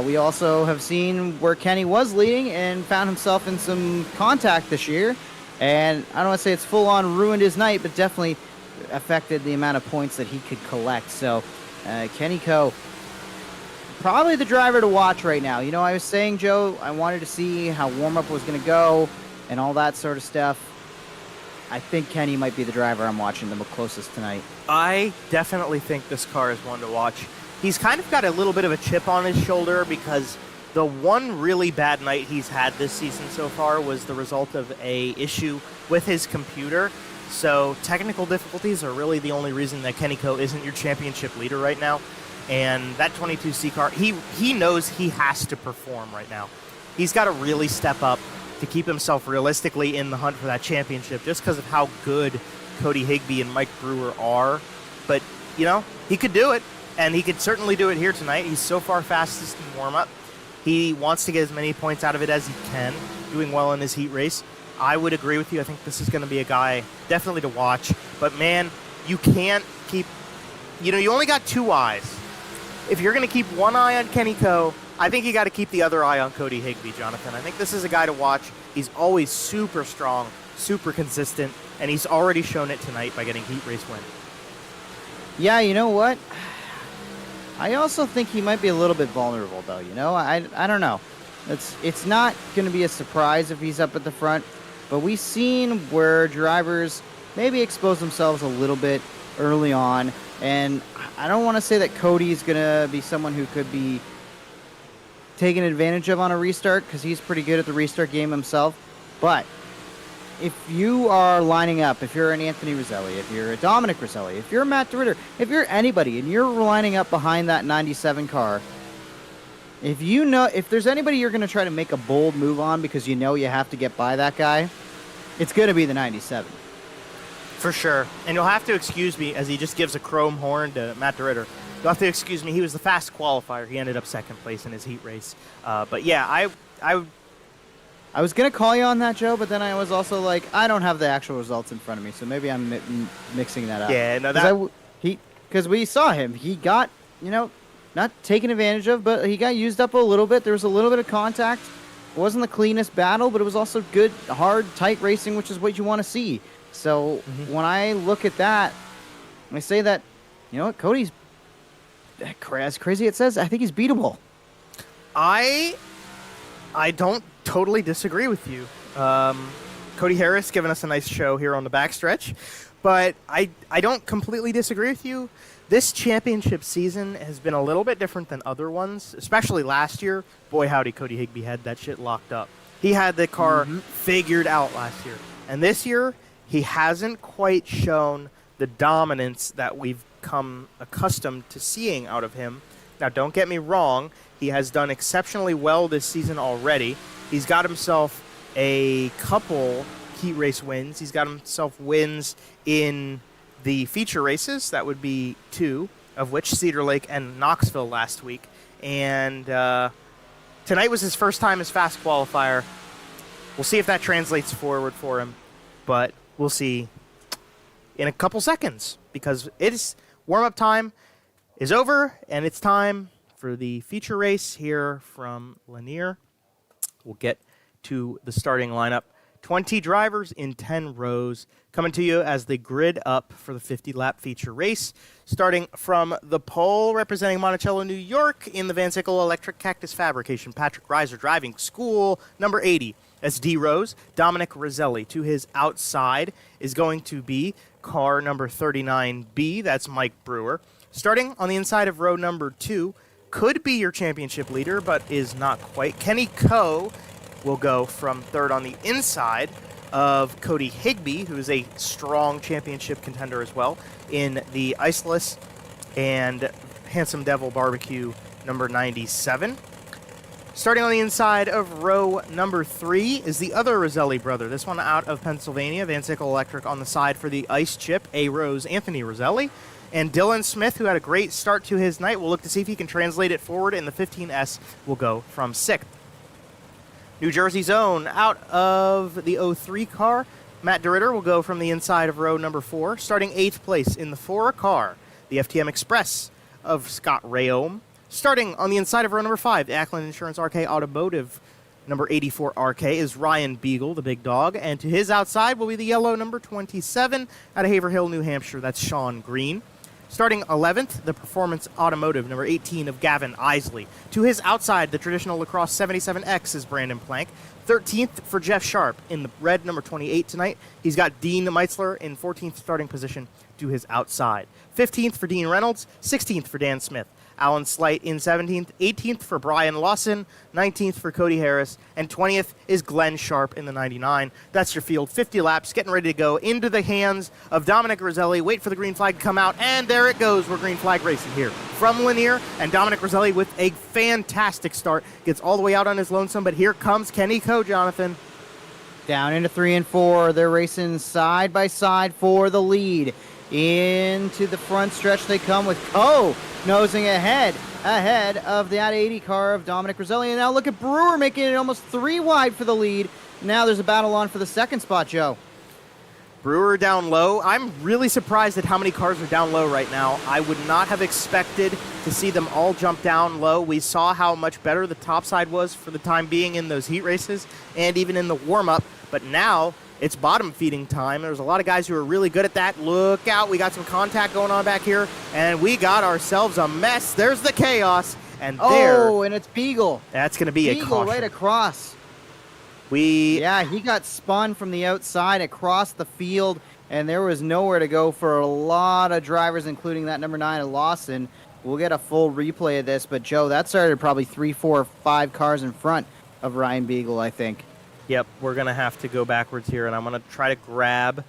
We also have seen where Kenny was leading and found himself in some contact this year, and I don't want to say it's full-on ruined his night, but definitely affected the amount of points that he could collect. So Kenny Coe, probably the driver to watch right now. You know, I was saying, Joe, I wanted to see how warm-up was going to go and all that sort of stuff. I think Kenny might be the driver I'm watching the closest tonight. I definitely think this car is one to watch. He's kind of got a little bit of a chip on his shoulder because the one really bad night he's had this season so far was the result of a issue with his computer. So technical difficulties are really the only reason that Kenny Coe isn't your championship leader right now. And that 22C car, he knows he has to perform right now. He's got to really step up to keep himself realistically in the hunt for that championship just because of how good Cody Higbee and Mike Brewer are. But, you know, he could do it, and he could certainly do it here tonight. He's so far fastest in warm-up. He wants to get as many points out of it as he can, doing well in his heat race. I would agree with you. I think this is going to be a guy definitely to watch. But, man, you can't keep... You know, you only got two eyes. If you're going to keep one eye on Kenny Coe, I think you got to keep the other eye on Cody Higbee, Jonathan. I think this is a guy to watch. He's always super strong, super consistent, and he's already shown it tonight by getting heat race win. Yeah, you know what? I also think he might be a little bit vulnerable, though. You know, I don't know. It's not going to be a surprise if he's up at the front, but we've seen where drivers maybe expose themselves a little bit early on, and I don't want to say that Cody's going to be someone who could be taken advantage of on a restart, because he's pretty good at the restart game himself. But if you are lining up, if you're an Anthony Roselli, if you're a Dominic Roselli, if you're a Matt DeRitter, if you're anybody and you're lining up behind that 97 car, if there's anybody you're going to try to make a bold move on because you know you have to get by that guy, it's going to be the 97. For sure. And you'll have to excuse me as he just gives a chrome horn to Matt DeRitter. You'll have to excuse me. He was the fast qualifier. He ended up second place in his heat race. But yeah, I was going to call you on that, Joe, but then I was also like, I don't have the actual results in front of me, so maybe I'm mixing that up. Yeah, no, because we saw him. He got, not taken advantage of, but he got used up a little bit. There was a little bit of contact. It wasn't the cleanest battle, but it was also good, hard, tight racing, which is what you want to see. So when I look at that, I say that, Cody's, as crazy as it says, I think he's beatable. I don't totally disagree with you. Cody Harris giving us a nice show here on the backstretch, but I don't completely disagree with you. This championship season has been a little bit different than other ones, especially last year. Boy, howdy, Cody Higbee had that shit locked up. He had the car figured out last year. And this year, he hasn't quite shown the dominance that we've come accustomed to seeing out of him. Now, don't get me wrong. He has done exceptionally well this season already. He's got himself a couple heat race wins. He's got himself wins in the feature races. That would be 2, of which Cedar Lake and Knoxville last week. And tonight was his first time as fast qualifier. We'll see if that translates forward for him. But we'll see in a couple seconds, because warm-up time is over, and it's time for the feature race here from Lanier. We'll get to the starting lineup. 20 drivers in 10 rows coming to you as they grid up for the 50-lap feature race. Starting from the pole, representing Monticello, New York, in the Van Sickle Electric Cactus Fabrication, Patrick Reiser Driving School, number 80. As D rows, Dominic Roselli. To his outside is going to be car number 39B. That's Mike Brewer. Starting on the inside of row number 2, could be your championship leader, but is not quite. Kenny Coe will go from third on the inside of Cody Higbee, who is a strong championship contender as well, in the Iceless and Handsome Devil Barbecue number 97. Starting on the inside of row number 3 is the other Roselli brother. This one out of Pennsylvania, Van Sickle Electric on the side for the Ice Chip, A Rose Anthony Roselli. And Dylan Smith, who had a great start to his night, we'll look to see if he can translate it forward in the 15S, will go from 6th. New Jersey's own, out of the 03 car, Matt DeRitter will go from the inside of row number 4, starting 8th place in the 4 car, the FTM Express of Scott Rayom. Starting on the inside of row number 5, the Ackland Insurance RK Automotive number 84 RK is Ryan Beagle, the big dog, and to his outside will be the yellow number 27 out of Haverhill, New Hampshire. That's Sean Green. Starting 11th, the Performance Automotive, number 18 of Gavin Isley. To his outside, the traditional lacrosse 77X is Brandon Plank. 13th for Jeff Sharp in the red, number 28 tonight. He's got Dean Meitzler in 14th starting position to his outside. 15th for Dean Reynolds, 16th for Dan Smith. Alan Slight in 17th, 18th for Brian Lawson, 19th for Cody Harris, and 20th is Glenn Sharp in the 99. That's your field. 50 laps, getting ready to go into the hands of Dominic Roselli. Wait for the green flag to come out, and there it goes. We're green flag racing here from Lanier, and Dominic Roselli with a fantastic start. Gets all the way out on his lonesome, but here comes Kenny Coe, Jonathan. Down into 3 and 4. They're racing side by side for the lead. Into the front stretch they come with Coe nosing ahead of that 80 car of Dominic Roselli. And now look at Brewer making it almost 3 wide for the lead. Now there's a battle on for the second spot, Joe. Brewer down low. I'm really surprised at how many cars are down low right now. I would not have expected to see them all jump down low. We saw how much better the top side was for the time being in those heat races and even in the warm-up. But now it's bottom feeding time. There's a lot of guys who are really good at that. Look out. We got some contact going on back here, and we got ourselves a mess. There's the chaos, And Oh, and it's Beagle. that's going to be a Beagle caution. right across. Yeah, he got spun from the outside across the field, and there was nowhere to go for a lot of drivers, including that number 9 of Lawson. We'll get a full replay of this, but Joe, that started probably 3, 4, 5 cars in front of Ryan Beagle, I think. Yep, we're going to have to go backwards here, and I'm going to try to grab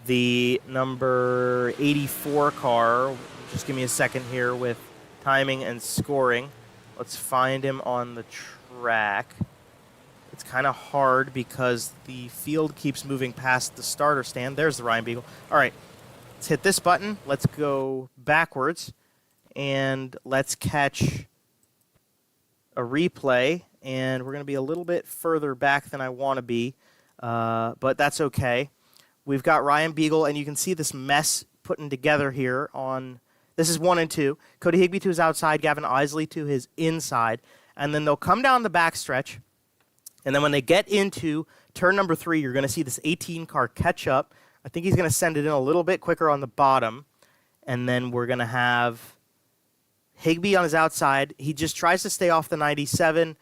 the number 84 car. Just give me a second here with timing and scoring. Let's find him on the track. It's kind of hard because the field keeps moving past the starter stand. There's the Ryan Beagle. All right, let's hit this button. Let's go backwards, and let's catch a replay. And we're going to be a little bit further back than I want to be, but that's okay. We've got Ryan Beagle, and you can see this mess putting together here on... This is 1 and 2. Cody Higbee to his outside, Gavin Isley to his inside, and then they'll come down the backstretch. And then when they get into turn number 3, you're going to see this 18 car catch up. I think he's going to send it in a little bit quicker on the bottom. And then we're going to have Higbee on his outside. He just tries to stay off the 97.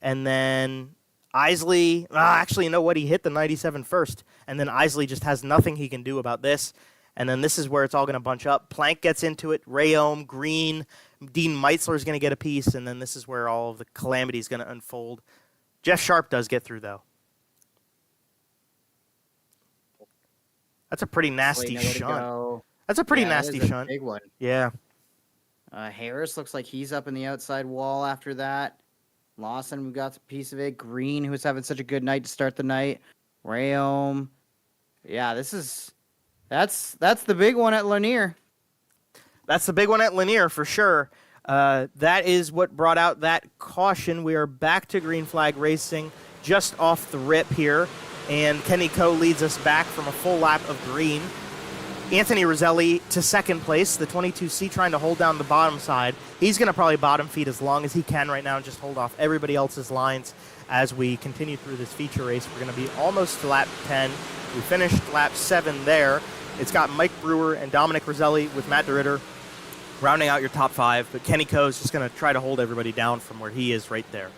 And then Isley, actually, you know what? He hit the 97 first. And then Isley just has nothing he can do about this. And then this is where it's all going to bunch up. Plank gets into it. Rayom, Green, Dean Meitzler is going to get a piece. And then this is where all of the calamity is going to unfold. Jeff Sharp does get through, though. That's a pretty nasty shunt. That's a pretty nasty shunt. Big one. Yeah. Harris looks like he's up in the outside wall after that. Lawson, we got a piece of it. Green, who was having such a good night to start the night. Rayom. Yeah, that's the big one at Lanier. That's the big one at Lanier for sure. That is what brought out that caution. We are back to green flag racing just off the rip here. And Kenny Coe leads us back from a full lap of green. Anthony Roselli to second place, the 22C trying to hold down the bottom side. He's going to probably bottom feed as long as he can right now and just hold off everybody else's lines as we continue through this feature race. We're going to be almost to lap 10. We finished lap 7 there. It's got Mike Brewer and Dominic Roselli with Matt DeRitter rounding out your top 5, but Kenny Coe is just going to try to hold everybody down from where he is right there.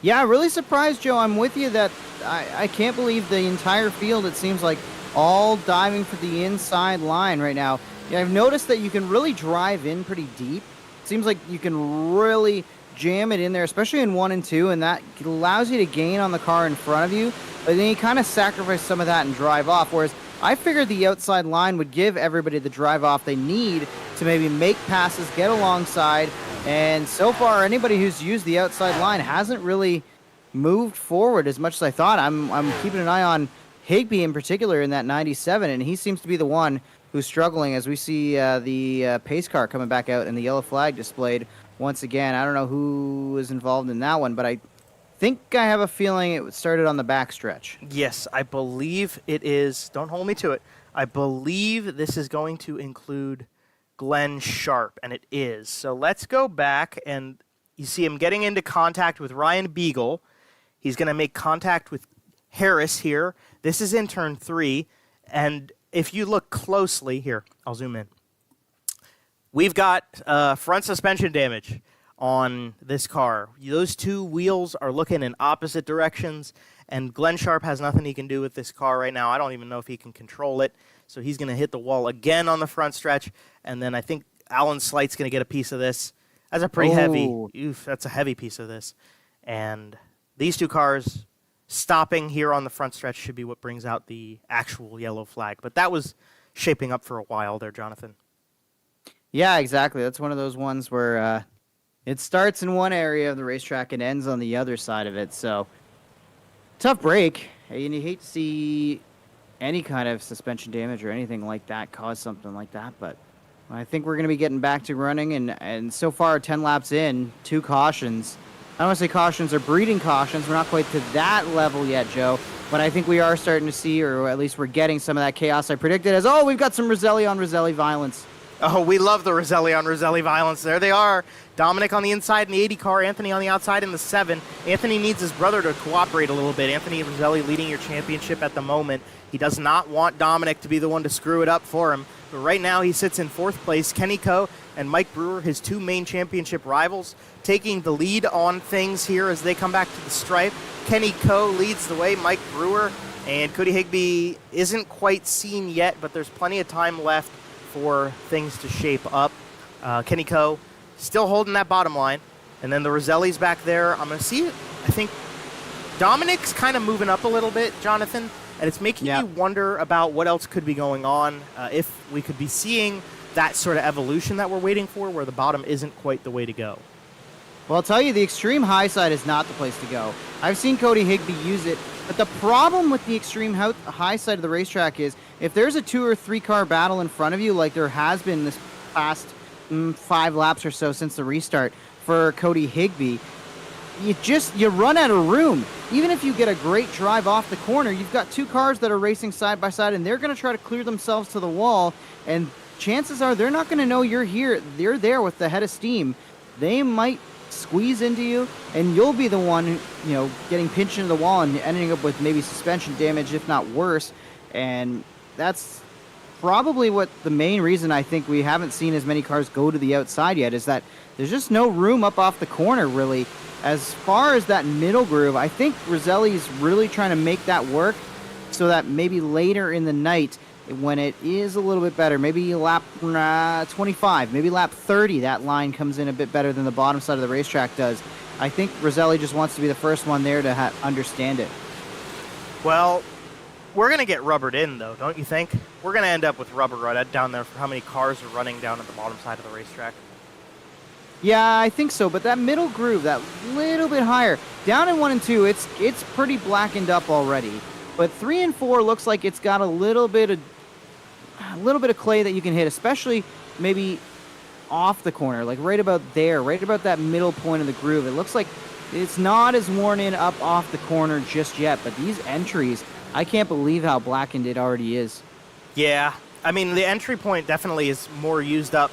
Yeah, really surprised, Joe. I'm with you that I can't believe the entire field, it seems like, all diving for the inside line right now. Yeah, I've noticed that you can really drive in pretty deep. It seems like you can really jam it in there, especially in 1 and 2, and that allows you to gain on the car in front of you, but then you kind of sacrifice some of that and drive off, whereas I figured the outside line would give everybody the drive off they need to maybe make passes, get alongside, and so far anybody who's used the outside line hasn't really moved forward as much as I thought. I'm keeping an eye on Higbee in particular in that 97, and he seems to be the one who's struggling as we see the pace car coming back out and the yellow flag displayed once again. I don't know who was involved in that one, but I think I have a feeling it started on the backstretch. Yes, I believe it is. Don't hold me to it. I believe this is going to include Glenn Sharp, and it is. So let's go back, and you see him getting into contact with Ryan Beagle. He's going to make contact with Harris here. This is in turn 3, and if you look closely here, I'll zoom in. We've got front suspension damage on this car. Those two wheels are looking in opposite directions, and Glenn Sharp has nothing he can do with this car right now. I don't even know if he can control it, so he's going to hit the wall again on the front stretch, and then I think Alan Slight's going to get a piece of this. That's a pretty that's a heavy piece of this. And these two cars stopping here on the front stretch should be what brings out the actual yellow flag. But that was shaping up for a while there, Jonathan. Yeah, exactly. That's one of those ones where it starts in one area of the racetrack and ends on the other side of it. So, tough break. And you hate to see any kind of suspension damage or anything like that cause something like that. But I think we're going to be getting back to running. And so far, 10 laps in, 2 cautions. I don't want to say cautions are breeding cautions. We're not quite to that level yet, Joe. But I think we are starting to see, or at least we're getting some of that chaos I predicted as, we've got some Roselli on Roselli violence. Oh, we love the Roselli on Roselli violence. There they are. Dominic on the inside in the 80 car, Anthony on the outside in the 7. Anthony needs his brother to cooperate a little bit. Anthony Roselli leading your championship at the moment. He does not want Dominic to be the one to screw it up for him. But right now he sits in 4th place. Kenny Coe and Mike Brewer, his 2 main championship rivals, taking the lead on things here as they come back to the stripe. Kenny Coe leads the way. Mike Brewer and Cody Higbee isn't quite seen yet, but there's plenty of time left for things to shape up. Kenny Coe still holding that bottom line. And then the Roselli's back there. I'm going to see it. I think Dominic's kind of moving up a little bit, Jonathan, and it's making me wonder about what else could be going on, if we could be seeing that sort of evolution that we're waiting for, where the bottom isn't quite the way to go. Well, I'll tell you, the extreme high side is not the place to go. I've seen Cody Higbee use it, but the problem with the extreme high side of the racetrack is if there's a 2 or 3 car battle in front of you, like there has been this past 5 laps or so since the restart for Cody Higbee, you run out of room. Even if you get a great drive off the corner, you've got 2 cars that are racing side by side, and they're going to try to clear themselves to the wall, and chances are they're not going to know you're here. They're there with the head of steam. They might squeeze into you, and you'll be the one, getting pinched into the wall and ending up with maybe suspension damage, if not worse. And that's probably what the main reason I think we haven't seen as many cars go to the outside yet, is that there's just no room up off the corner, really. As far as that middle groove, I think Roselli's really trying to make that work so that maybe later in the night, when it is a little bit better, maybe lap 25, maybe lap 30, that line comes in a bit better than the bottom side of the racetrack does. I think Roselli just wants to be the first one there to understand it. Well, we're going to get rubbered in, though, don't you think? We're going to end up with rubber right down there for how many cars are running down at the bottom side of the racetrack. Yeah, I think so, but that middle groove, that little bit higher, down in 1 and 2, it's pretty blackened up already. But 3 and 4 looks like it's got a little bit of clay that you can hit, especially maybe off the corner, like right about there, right about that middle point of the groove. It looks like it's not as worn in up off the corner just yet, but these entries, I can't believe how blackened it already is. Yeah, I mean, the entry point definitely is more used up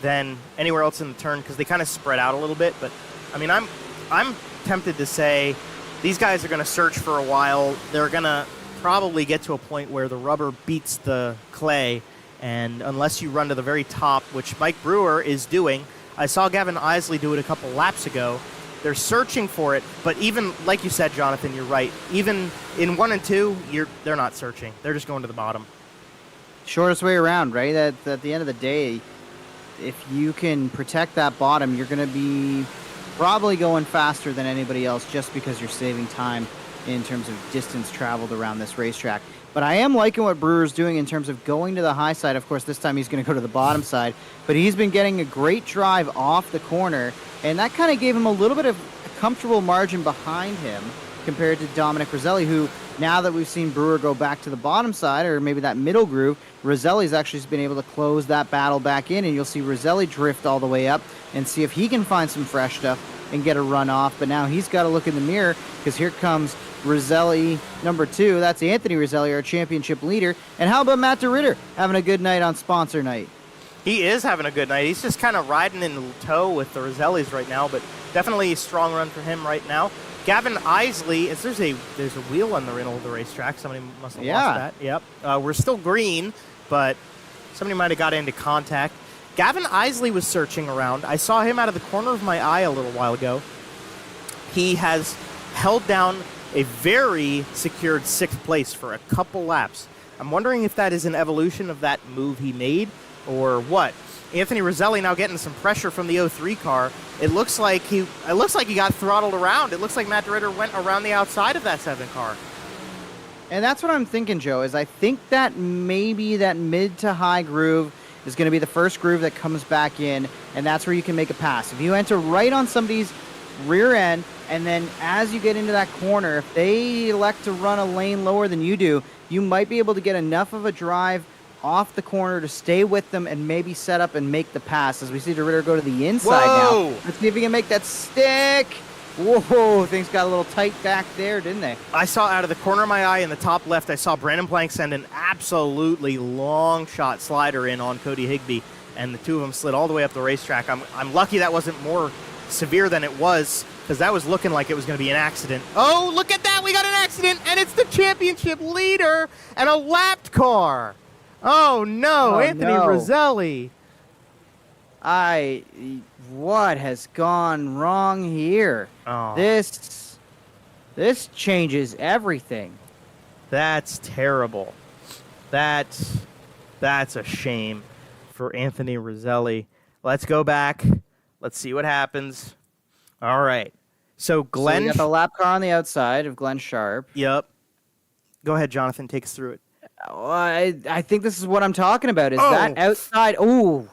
than anywhere else in the turn because they kind of spread out a little bit. But, I mean, I'm tempted to say these guys are going to search for a while. They're going to probably get to a point where the rubber beats the clay, and unless you run to the very top, which Mike Brewer is doing, I saw Gavin Isley do it a couple laps ago. They're searching for it, but even, like you said, Jonathan, you're right. Even in 1 and 2, they're not searching. They're just going to the bottom. Shortest way around, right? At the end of the day, if you can protect that bottom, you're going to be probably going faster than anybody else just because you're saving time in terms of distance traveled around this racetrack. But I am liking what Brewer's doing in terms of going to the high side. Of course, this time he's going to go to the bottom side, but he's been getting a great drive off the corner, and that kind of gave him a little bit of a comfortable margin behind him compared to Dominic Roselli, who, now that we've seen Brewer go back to the bottom side, or maybe that middle groove, Roselli's actually been able to close that battle back in, and you'll see Roselli drift all the way up and see if he can find some fresh stuff and get a run off. But now he's got to look in the mirror, because here comes Roselli number 2. That's Anthony Roselli, our championship leader. And how about Matt DeRitter having a good night on sponsor night? He is having a good night. He's just kind of riding in tow with the Rosellis right now, but definitely a strong run for him right now. Gavin Isley, there's a wheel on the middle of the racetrack. Somebody must have lost that. Yep. We're still green, but somebody might have got into contact. Gavin Isley was searching around. I saw him out of the corner of my eye a little while ago. He has held down a very secured 6th place for a couple laps. I'm wondering if that is an evolution of that move he made or what. Anthony Roselli now getting some pressure from the 03 car. It looks like he got throttled around. It looks like Matt DeRitter went around the outside of that 7 car. And that's what I'm thinking, Joe, is I think that maybe that mid to high groove is going to be the first groove that comes back in, and that's where you can make a pass. If you enter right on somebody's rear end, and then as you get into that corner, if they elect to run a lane lower than you do, you might be able to get enough of a drive off the corner to stay with them and maybe set up and make the pass. As we see DeRitter go to the inside now. Let's see if he can make that stick. Whoa, things got a little tight back there, didn't they? I saw out of the corner of my eye in the top left, I saw Brandon Plank send an absolutely long shot slider in on Cody Higbee. and the two of them slid all the way up the racetrack. I'm lucky that wasn't more severe than it was, because that was looking like it was going to be an accident. Oh, look at that! We got an accident, and it's the championship leader and a lapped car. Oh no, Anthony Roselli. What has gone wrong here? Oh. This changes everything. That's terrible. That's a shame for Anthony Roselli. Let's go back. Let's see what happens. All right. So Glenn... So you got the lap car on the outside of Glenn Sharp. Yep. Go ahead, Jonathan. Take us through it. I think this is what I'm talking about. Is that outside... Ooh.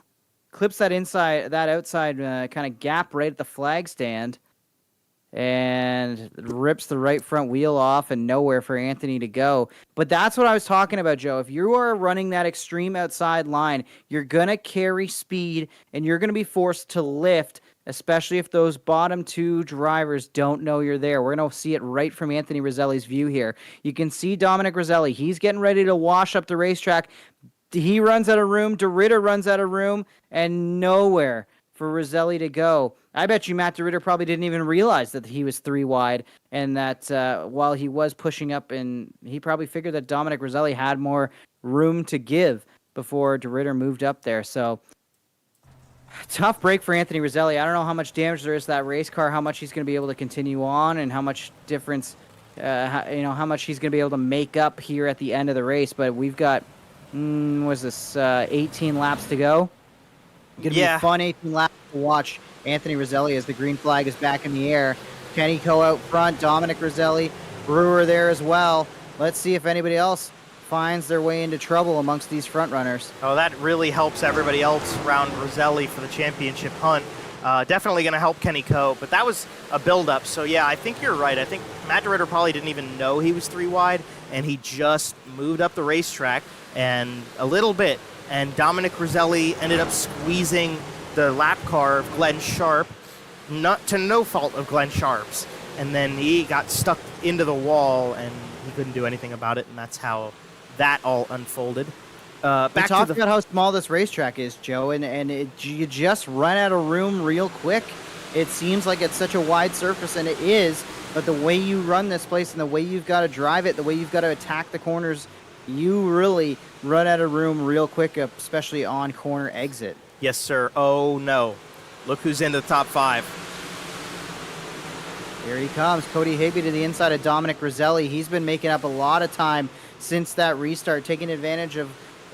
Clips that outside kind of gap right at the flag stand. And rips the right front wheel off and nowhere for Anthony to go. But that's what I was talking about, Joe. If you are running that extreme outside line, you're going to carry speed and you're going to be forced to lift, especially if those bottom two drivers don't know you're there. We're going to see it right from Anthony Roselli's view here. You can see Dominic Roselli. He's getting ready to wash up the racetrack. He runs out of room. DeRitter runs out of room and nowhere for Roselli to go. I bet you Matt DeRitter probably didn't even realize that he was 3 wide and that while he was pushing up, and he probably figured that Dominic Roselli had more room to give before DeRitter moved up there. So tough break for Anthony Roselli. I don't know how much damage there is to that race car, how much he's going to be able to continue on, and how much difference, how much he's going to be able to make up here at the end of the race. But we've got, 18 laps to go. Going to be a fun 18 laps to watch Anthony Roselli as the green flag is back in the air. Kenny Coe out front, Dominic Roselli, Brewer there as well. Let's see if anybody else finds their way into trouble amongst these front runners. Oh, that really helps everybody else around Roselli for the championship hunt. Definitely going to help Kenny Coe, but that was a build-up. So, yeah, I think you're right. I think Matt DeRitter probably didn't even know he was 3 wide, and he just moved up the racetrack and a little bit. And Dominic Roselli ended up squeezing the lap car of Glenn Sharp, not to no fault of Glenn Sharp's. And then he got stuck into the wall, and he couldn't do anything about it, and that's how that all unfolded. Back we talked about how small this racetrack is, Joe, and you just run out of room real quick. It seems like it's such a wide surface, and it is, but the way you run this place and the way you've got to drive it, the way you've got to attack the corners, you really run out of room real quick, especially on corner exit. Yes, sir. Oh, no. Look who's into the top 5. Here he comes, Cody Higby to the inside of Dominic Roselli. He's been making up a lot of time since that restart, taking advantage of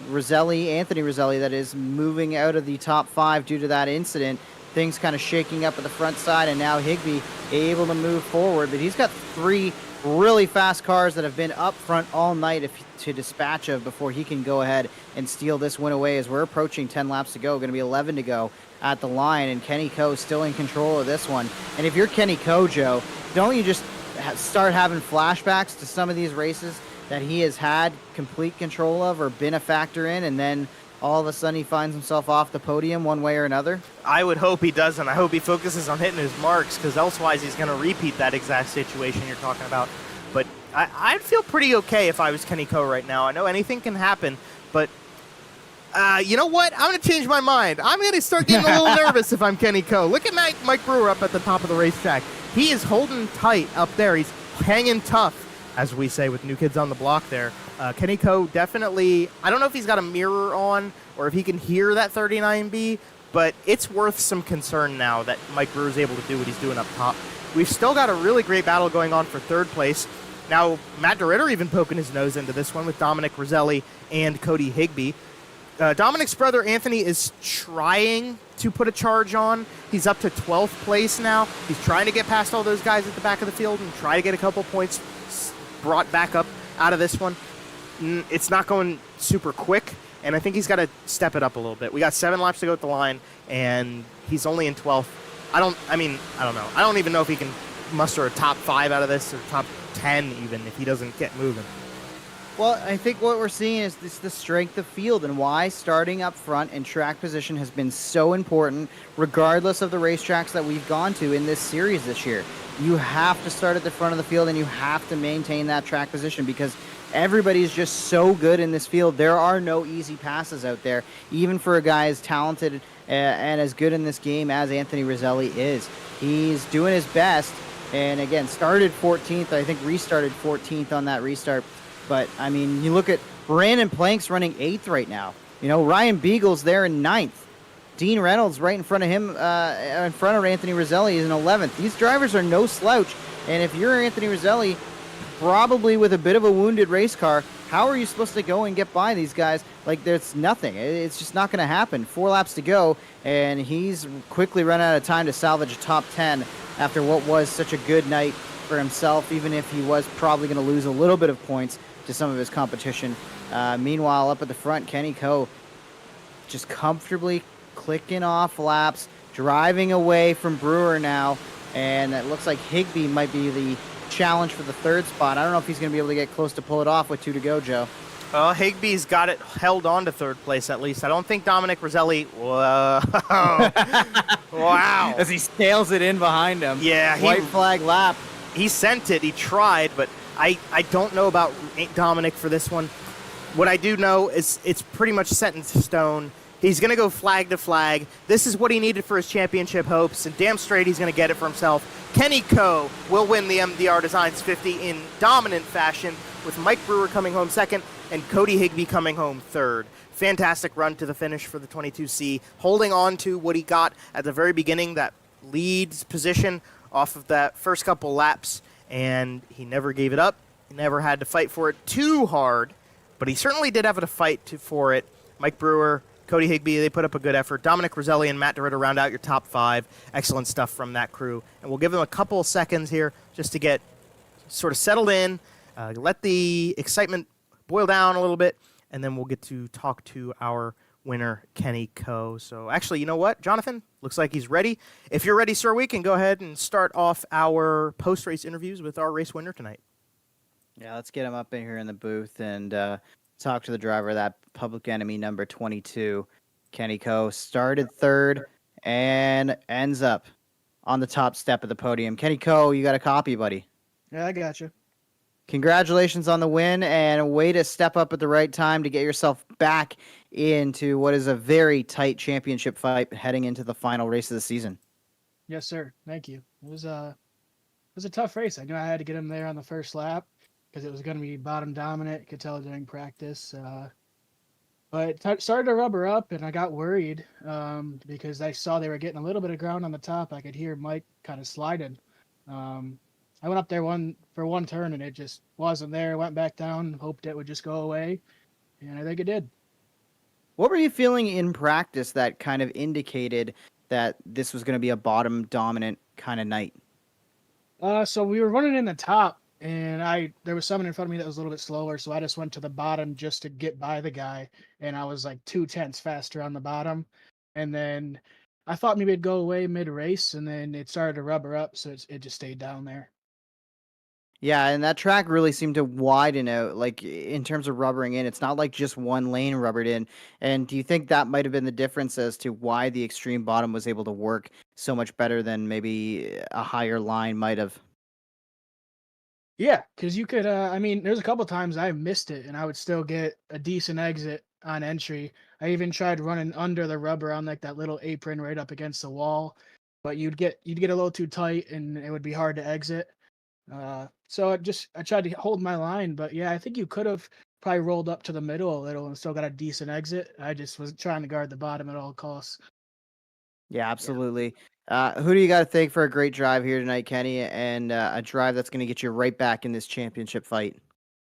Anthony Roselli, that is moving out of the top 5 due to that incident. Things kind of shaking up at the front side, and now Higby able to move forward. But he's got 3 really fast cars that have been up front all night to dispatch of before he can go ahead and steal this win away, as we're approaching 10 laps to go. Going to be 11 to go at the line, and Kenny Coe still in control of this one. And if you're Kenny Coe, Joe, don't you just start having flashbacks to some of these races that he has had complete control of or been a factor in, and then all of a sudden he finds himself off the podium one way or another? I would hope he doesn't. I hope he focuses on hitting his marks, because elsewise he's going to repeat that exact situation you're talking about. But I'd feel pretty okay if I was Kenny Coe right now. I know anything can happen, but you know what? I'm going to change my mind. I'm going to start getting a little nervous if I'm Kenny Coe. Look at Mike Brewer up at the top of the racetrack. He is holding tight up there. He's hanging tough, as we say with New Kids on the Block there. Kenny Coe definitely, I don't know if he's got a mirror on or if he can hear that 39B, but it's worth some concern now that Mike Brewer's able to do what he's doing up top. We've still got a really great battle going on for 3rd place. Now, Matt DeRitter even poking his nose into this one with Dominic Roselli and Cody Higby. Dominic's brother Anthony is trying to put a charge on. He's up to 12th place now. He's trying to get past all those guys at the back of the field and try to get a couple points brought back up out of this one. It's not going super quick, and I think he's got to step it up a little bit. We got 7 laps to go at the line, and he's only in 12th. I don't know. I don't even know if he can muster a top 5 out of this, or top 10 even, if he doesn't get moving. Well, I think what we're seeing is the strength of field, and why starting up front and track position has been so important, regardless of the racetracks that we've gone to in this series this year. You have to start at the front of the field, and you have to maintain that track position, because Everybody's just so good in this field. There are no easy passes out there, even for a guy as talented and as good in this game as Anthony Roselli is. He's doing his best, and again, started 14th. I think restarted 14th on that restart. But, I mean, you look at Brandon Plank's running 8th right now. You know, Ryan Beagle's there in 9th. Dean Reynolds right in front of him, in front of Anthony Roselli is in 11th. These drivers are no slouch, and if you're Anthony Roselli, probably with a bit of a wounded race car, how are you supposed to go and get by these guys? Like, there's nothing. It's just not going to happen. 4 laps to go, and he's quickly run out of time to salvage a top 10 after what was such a good night for himself, even if he was probably going to lose a little bit of points to some of his competition. Meanwhile, up at the front, Kenny Coe just comfortably clicking off laps, driving away from Brewer now, and it looks like Higbee might be the challenge for the 3rd spot. I don't know if he's going to be able to get close to pull it off with 2 to go, Joe. Well, Higbee's got it held on to 3rd place at least. I don't think Dominic Roselli. Whoa. Wow. As he sails it in behind him. Yeah. White flag lap. He sent it. He tried, but I don't know about Dominic for this one. What I do know is it's pretty much set in stone. He's going to go flag to flag. This is what he needed for his championship hopes, and damn straight he's going to get it for himself. Kenny Coe will win the MDR Designs 50 in dominant fashion, with Mike Brewer coming home 2nd and Cody Higbee coming home 3rd. Fantastic run to the finish for the 22C, holding on to what he got at the very beginning, that leads position off of that first couple laps, and he never gave it up. He never had to fight for it too hard, but he certainly did have to fight for it. Mike Brewer, Cody Higbee, they put up a good effort. Dominic Roselli and Matt DeRitter round out your top 5. Excellent stuff from that crew. And we'll give them a couple of seconds here just to get sort of settled in, let the excitement boil down a little bit, and then we'll get to talk to our winner, Kenny Coe. So actually, you know what, Jonathan? Looks like he's ready. If you're ready, sir, we can go ahead and start off our post-race interviews with our race winner tonight. Yeah, let's get him up in here in the booth and talk to the driver of that Public Enemy number 22. Kenny Coe started 3rd and ends up on the top step of the podium. Kenny Coe, you got a copy, buddy. Yeah, I got you. Congratulations on the win, and a way to step up at the right time to get yourself back into what is a very tight championship fight heading into the final race of the season. Yes, sir. Thank you. It was a tough race. I knew I had to get him there on the first lap because it was going to be bottom dominant. You could tell during practice. But it started to rubber up, and I got worried because I saw they were getting a little bit of ground on the top. I could hear Mike kind of sliding. I went up there for one turn, and it just wasn't there. Went back down, hoped it would just go away, and I think it did. What were you feeling in practice that kind of indicated that this was going to be a bottom dominant kind of night? So we were running in the top, and there was someone in front of me that was a little bit slower, so I just went to the bottom just to get by the guy, and I was like 2/10 faster on the bottom. And then I thought maybe it'd go away mid-race, and then it started to rubber up, so it just stayed down there. Yeah, and that track really seemed to widen out, like in terms of rubbering in. It's not like just one lane rubbered in. And do you think that might have been the difference as to why the extreme bottom was able to work so much better than maybe a higher line might have? Yeah, because you could, there's a couple times I missed it, and I would still get a decent exit on entry. I even tried running under the rubber on like that little apron right up against the wall, but you'd get a little too tight, and it would be hard to exit. So I tried to hold my line, but yeah, I think you could have probably rolled up to the middle a little and still got a decent exit. I just was trying to guard the bottom at all costs. Yeah, absolutely. Who do you got to thank for a great drive here tonight, Kenny, and a drive that's going to get you right back in this championship fight?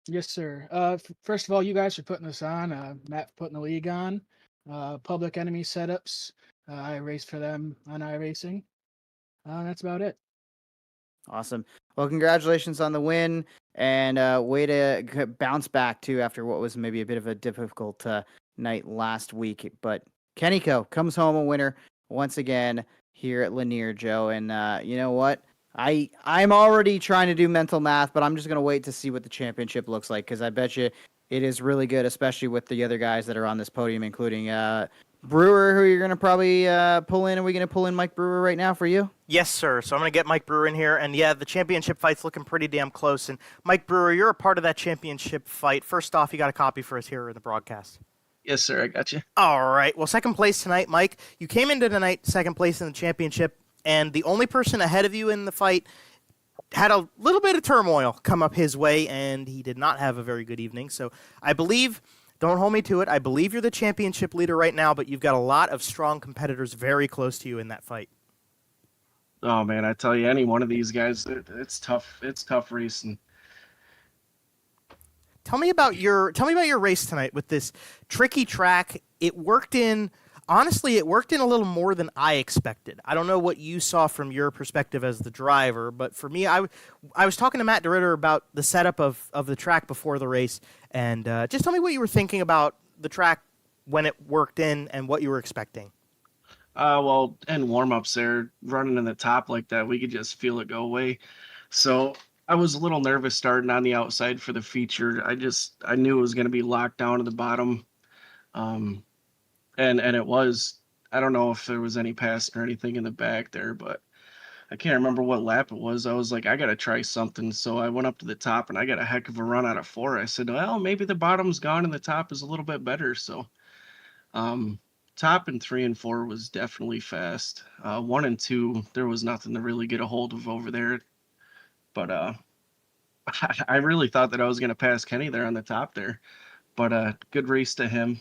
Yes, sir. First of all, you guys for putting this on. Matt for putting the league on. Public Enemy setups. I raced for them on iRacing. That's about it. Awesome. Well, congratulations on the win, and way to bounce back too after what was maybe a bit of a difficult night last week. But Kenny Coe comes home a winner once again here at Lanier, Joe. And you know what? I'm already trying to do mental math, but I'm just gonna wait to see what the championship looks like, because I bet you it is really good, especially with the other guys that are on this podium, including Brewer, who you're going to probably pull in. Are we going to pull in Mike Brewer right now for you? Yes, sir. So I'm going to get Mike Brewer in here. And yeah, the championship fight's looking pretty damn close. And Mike Brewer, you're a part of that championship fight. First off, you got a copy for us here in the broadcast. Yes, sir. I got you. All right. Well, second place tonight, Mike. You came into tonight second place in the championship, and the only person ahead of you in the fight had a little bit of turmoil come up his way, and he did not have a very good evening. So I believe, don't hold me to it, I believe you're the championship leader right now, but you've got a lot of strong competitors very close to you in that fight. Oh man, I tell you, any one of these guys, it's tough. It's tough racing. Tell me about your race tonight with this tricky track. It worked in a little more than I expected. I don't know what you saw from your perspective as the driver, but for me, I was talking to Matt DeRitter about the setup of the track before the race, and just tell me what you were thinking about the track when it worked in and what you were expecting. Well, in warm-ups there, running in the top like that, we could just feel it go away. So I was a little nervous starting on the outside for the feature. I knew it was going to be locked down to the bottom. And it was. I don't know if there was any passing or anything in the back there, but I can't remember what lap it was. I was like, I got to try something. So I went up to the top and I got a heck of a run out of 4. I said, well, maybe the bottom's gone and the top is a little bit better. So top and 3 and 4 was definitely fast. 1 and 2, there was nothing to really get a hold of over there. But I really thought that I was going to pass Kenny there on the top there. But good race to him.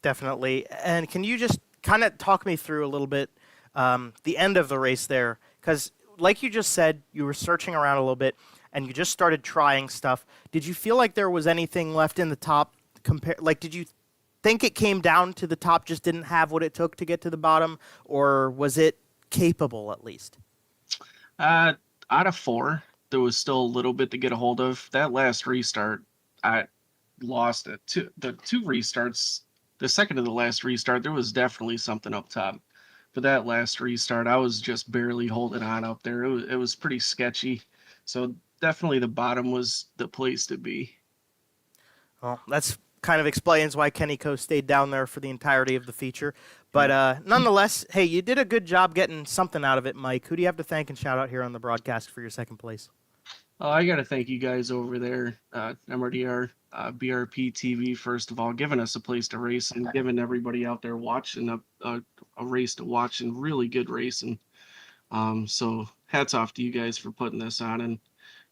Definitely. And can you just kind of talk me through a little bit the end of the race there? Because like you just said, you were searching around a little bit and you just started trying stuff. Did you feel like there was anything left in the top? Did you think it came down to the top just didn't have what it took to get to the bottom? Or was it capable at least? Out of 4, there was still a little bit to get a hold of. That last restart, I lost it. The 2 restarts, the second to the last restart, there was definitely something up top. But that last restart, I was just barely holding on up there. It was pretty sketchy. So definitely the bottom was the place to be. Well, that's kind of explains why Kenny Co stayed down there for the entirety of the feature. But nonetheless, hey, you did a good job getting something out of it, Mike. Who do you have to thank and shout out here on the broadcast for your second place? I got to thank you guys over there, MRDR, BRPtv, first of all, giving us a place to race and giving everybody out there watching a race to watch and really good racing. So hats off to you guys for putting this on and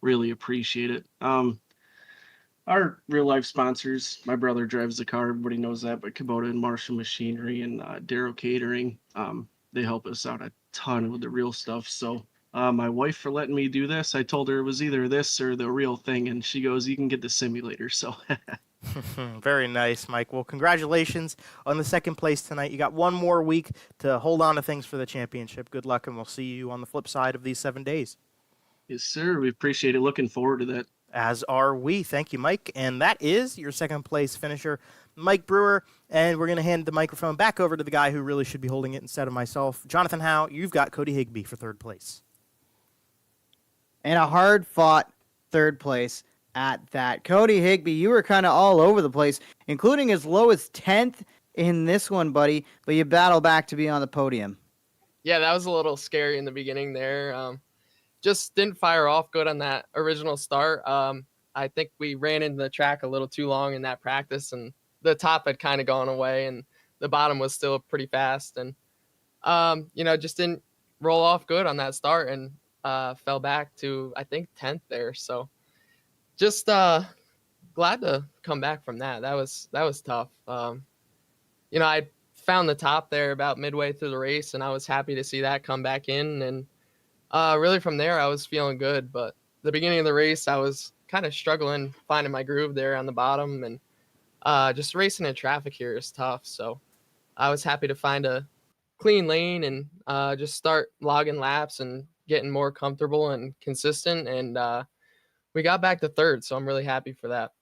really appreciate it. Our real life sponsors, my brother drives the car, everybody knows that, but Kubota and Marshall Machinery and Darrow Catering, they help us out a ton with the real stuff. So my wife for letting me do this, I told her it was either this or the real thing, and she goes, you can get the simulator. So Very nice, Mike. Well, congratulations on the second place tonight. You got one more week to hold on to things for the championship. Good luck, and we'll see you on the flip side of these 7 days. Yes, sir. We appreciate it. Looking forward to that. As are we. Thank you, Mike. And that is your second place finisher, Mike Brewer. And we're going to hand the microphone back over to the guy who really should be holding it instead of myself. Jonathan Howe, you've got Cody Higbee for third place. And a hard-fought third place at that. Cody Higbee, you were kind of all over the place, including as low as 10th in this one, buddy. But you battle back to be on the podium. Yeah, that was a little scary in the beginning there. Just didn't fire off good on that original start. I think we ran into the track a little too long in that practice, and the top had kind of gone away, and the bottom was still pretty fast. And, just didn't roll off good on that start and fell back to, I think, 10th there. So just glad to come back from that. That was tough. I found the top there about midway through the race, and I was happy to see that come back in. And really from there, I was feeling good. But the beginning of the race, I was kind of struggling finding my groove there on the bottom. And just racing in traffic here is tough. So I was happy to find a clean lane and just start logging laps and getting more comfortable and consistent. And we got back to third. So I'm really happy for that.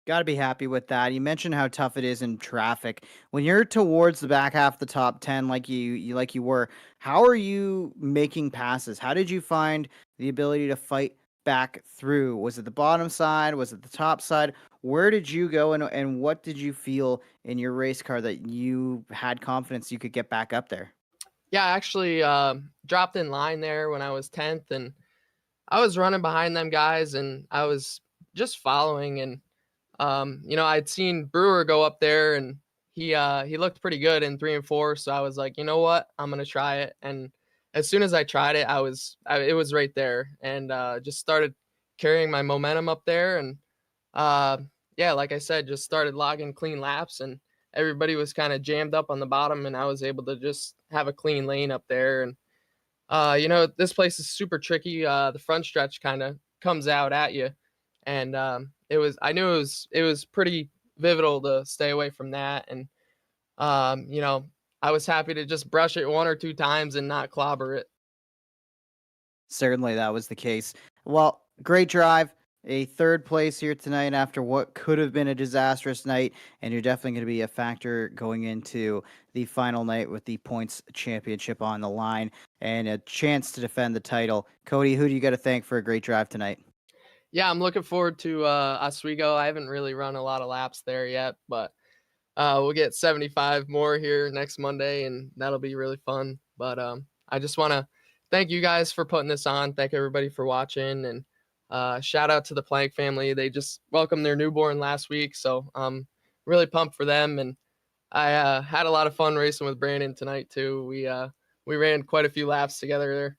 Got to be happy with that. You mentioned how tough it is in traffic. When you're towards the back half of the top 10 like you were, how are you making passes? How did you find the ability to fight back through? Was it the bottom side? Was it the top side? Where did you go, and what did you feel in your race car that you had confidence you could get back up there? Yeah, I actually dropped in line there when I was 10th, and I was running behind them guys, and I was just following. And I'd seen Brewer go up there, and he looked pretty good in 3 and 4. So I was like, you know what, I'm gonna try it. And as soon as I tried it, it was right there, and just started carrying my momentum up there. And yeah, like I said, just started logging clean laps, and everybody was kind of jammed up on the bottom, and I was able to just have a clean lane up there. And this place is super tricky. The front stretch kind of comes out at you, and I knew it was pretty pivotal to stay away from that. And I was happy to just brush it 1 or 2 times and not clobber it. Certainly that was the case. Well, great drive. A third place here tonight after what could have been a disastrous night, and you're definitely going to be a factor going into the final night with the points championship on the line and a chance to defend the title. Cody, who do you got to thank for a great drive tonight? Yeah, I'm looking forward to Oswego. I haven't really run a lot of laps there yet, but we'll get 75 more here next Monday, and that'll be really fun. But I just want to thank you guys for putting this on. Thank everybody for watching, and shout out to the Plank family. They just welcomed their newborn last week, so I'm really pumped for them. And I had a lot of fun racing with Brandon tonight too. We ran quite a few laps together there.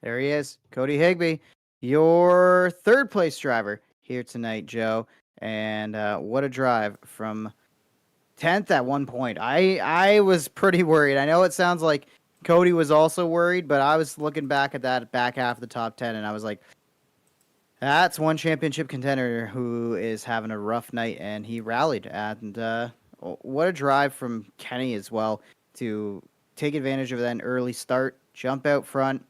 There he is, Cody Higbee, your third place driver here tonight, Joe. And what a drive from 10th at one point. I was pretty worried. I know it sounds like Cody was also worried, but I was looking back at that back half of the top 10, and I was like, that's one championship contender who is having a rough night, and he rallied. And what a drive from Kenny as well to take advantage of that early start, jump out front.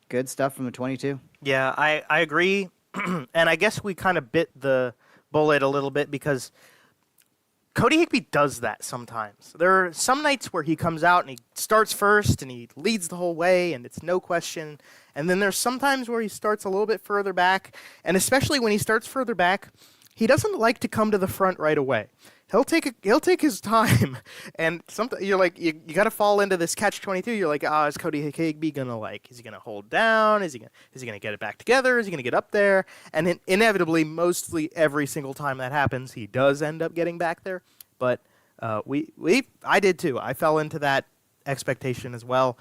Good stuff from the 22. Yeah, I agree. And I guess we kind of bit the bullet a little bit because Cody Higbee does that sometimes. There are some nights where he comes out and he starts first and he leads the whole way and it's no question. And then there's sometimes where he starts a little bit further back. And especially when he starts further back, he doesn't like to come to the front right away. He'll take his time, and you're like you got to fall into this catch-22. You're like, is Cody Higbee gonna is he gonna hold down? Is he gonna get it back together? Is he gonna get up there? And then inevitably, mostly every single time that happens, he does end up getting back there. But I did too. I fell into that expectation as well.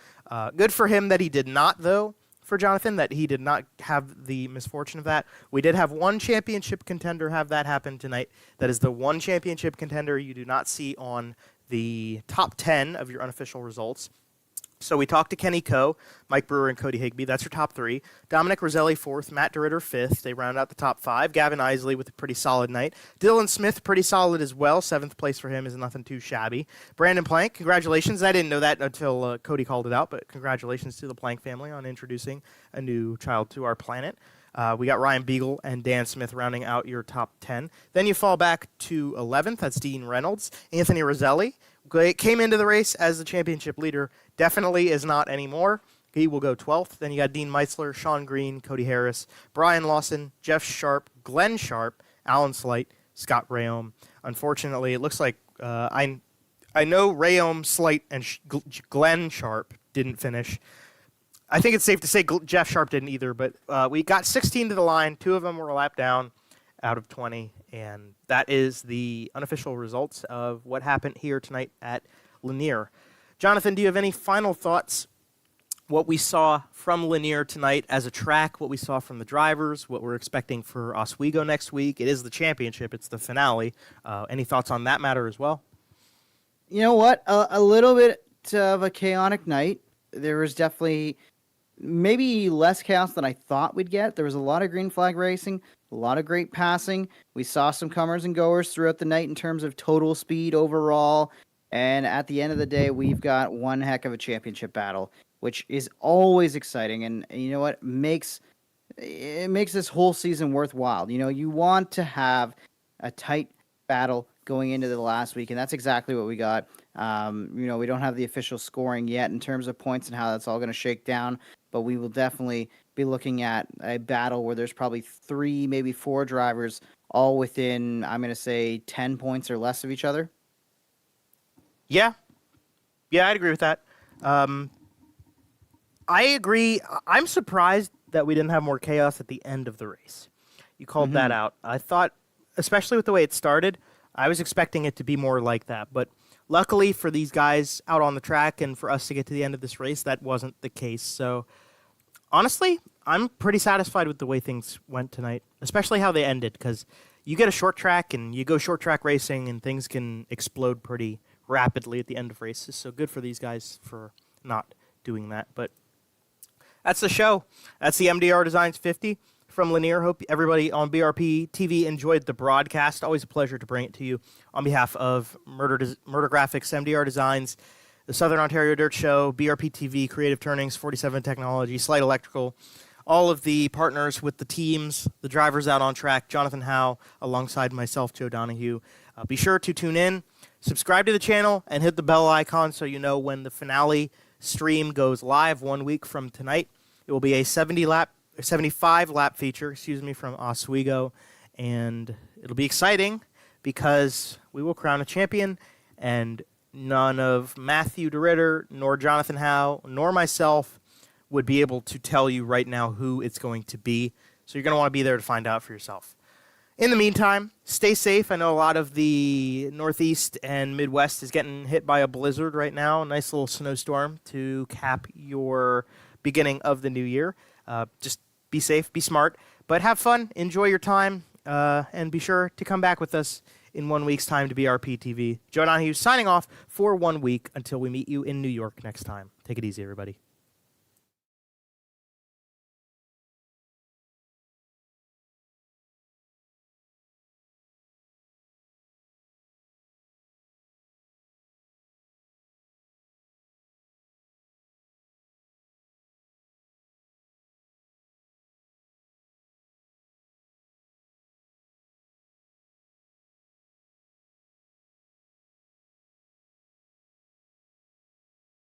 Good for him that he did not, though. For Jonathan, that he did not have the misfortune of that. We did have one championship contender have that happen tonight. That is the one championship contender you do not see on the top 10 of your unofficial results. So we talked to Kenny Coe, Mike Brewer, and Cody Higbee. That's your top 3. Dominic Roselli 4th, Matt DeRitter 5th. They round out the top 5. Gavin Isley with a pretty solid night. Dylan Smith, pretty solid as well. 7th place for him is nothing too shabby. Brandon Plank, congratulations. I didn't know that until Cody called it out, but congratulations to the Plank family on introducing a new child to our planet. We got Ryan Beagle and Dan Smith rounding out your top 10. Then you fall back to 11th. That's Dean Reynolds. Anthony Roselli came into the race as the championship leader. Definitely is not anymore. He will go 12th. Then you got Dean Meisler, Sean Green, Cody Harris, Brian Lawson, Jeff Sharp, Glenn Sharp, Alan Slight, Scott Rayom. Unfortunately, it looks like I know Rayom, Slight, and Glenn Sharp didn't finish. I think it's safe to say Jeff Sharp didn't either, but we got 16 to the line. 2 of them were a lap down out of 20, and that is the unofficial results of what happened here tonight at Lanier. Jonathan, do you have any final thoughts? What we saw from Lanier tonight as a track, what we saw from the drivers, what we're expecting for Oswego next week. It is the championship. It's the finale. Any thoughts on that matter as well? You know what? A little bit of a chaotic night. There was definitely maybe less chaos than I thought we'd get. There was a lot of green flag racing, a lot of great passing. We saw some comers and goers throughout the night in terms of total speed overall. And at the end of the day, we've got one heck of a championship battle, which is always exciting. And you know what? It makes this whole season worthwhile. You know, you want to have a tight battle going into the last week, and that's exactly what we got. We don't have the official scoring yet in terms of points and how that's all going to shake down. but we will definitely be looking at a battle where there's probably 3, maybe 4 drivers all within, I'm going to say, 10 points or less of each other. Yeah. Yeah, I'd agree with that. I agree. I'm surprised that we didn't have more chaos at the end of the race. You called that out. I thought, especially with the way it started, I was expecting it to be more like that. But luckily for these guys out on the track and for us to get to the end of this race, that wasn't the case. So honestly, I'm pretty satisfied with the way things went tonight, especially how they ended, because you get a short track and you go short track racing and things can explode pretty rapidly at the end of races. So good for these guys for not doing that. But that's the show. That's the MDR Designs 50 from Lanier. Hope everybody on BRP TV enjoyed the broadcast. Always a pleasure to bring it to you on behalf of Murder Graphics, MDR Designs, the Southern Ontario Dirt Show, BRP TV, Creative Turnings, 47 Technology, Slight Electrical, all of the partners with the teams, the drivers out on track, Jonathan Howe, alongside myself, Joe Donahue. Be sure to tune in, subscribe to the channel, and hit the bell icon so you know when the finale stream goes live 1 week from tonight. It will be a 75-lap feature, from Oswego, and it'll be exciting because we will crown a champion, and none of Matthew DeRitter, nor Jonathan Howe, nor myself would be able to tell you right now who it's going to be, so you're going to want to be there to find out for yourself. In the meantime, stay safe. I know a lot of the Northeast and Midwest is getting hit by a blizzard right now, a nice little snowstorm to cap your beginning of the new year. Just be safe, be smart, but have fun, enjoy your time, and be sure to come back with us in 1 week's time to BRP TV. Joe Donahue signing off for 1 week until we meet you in New York next time. Take it easy, everybody.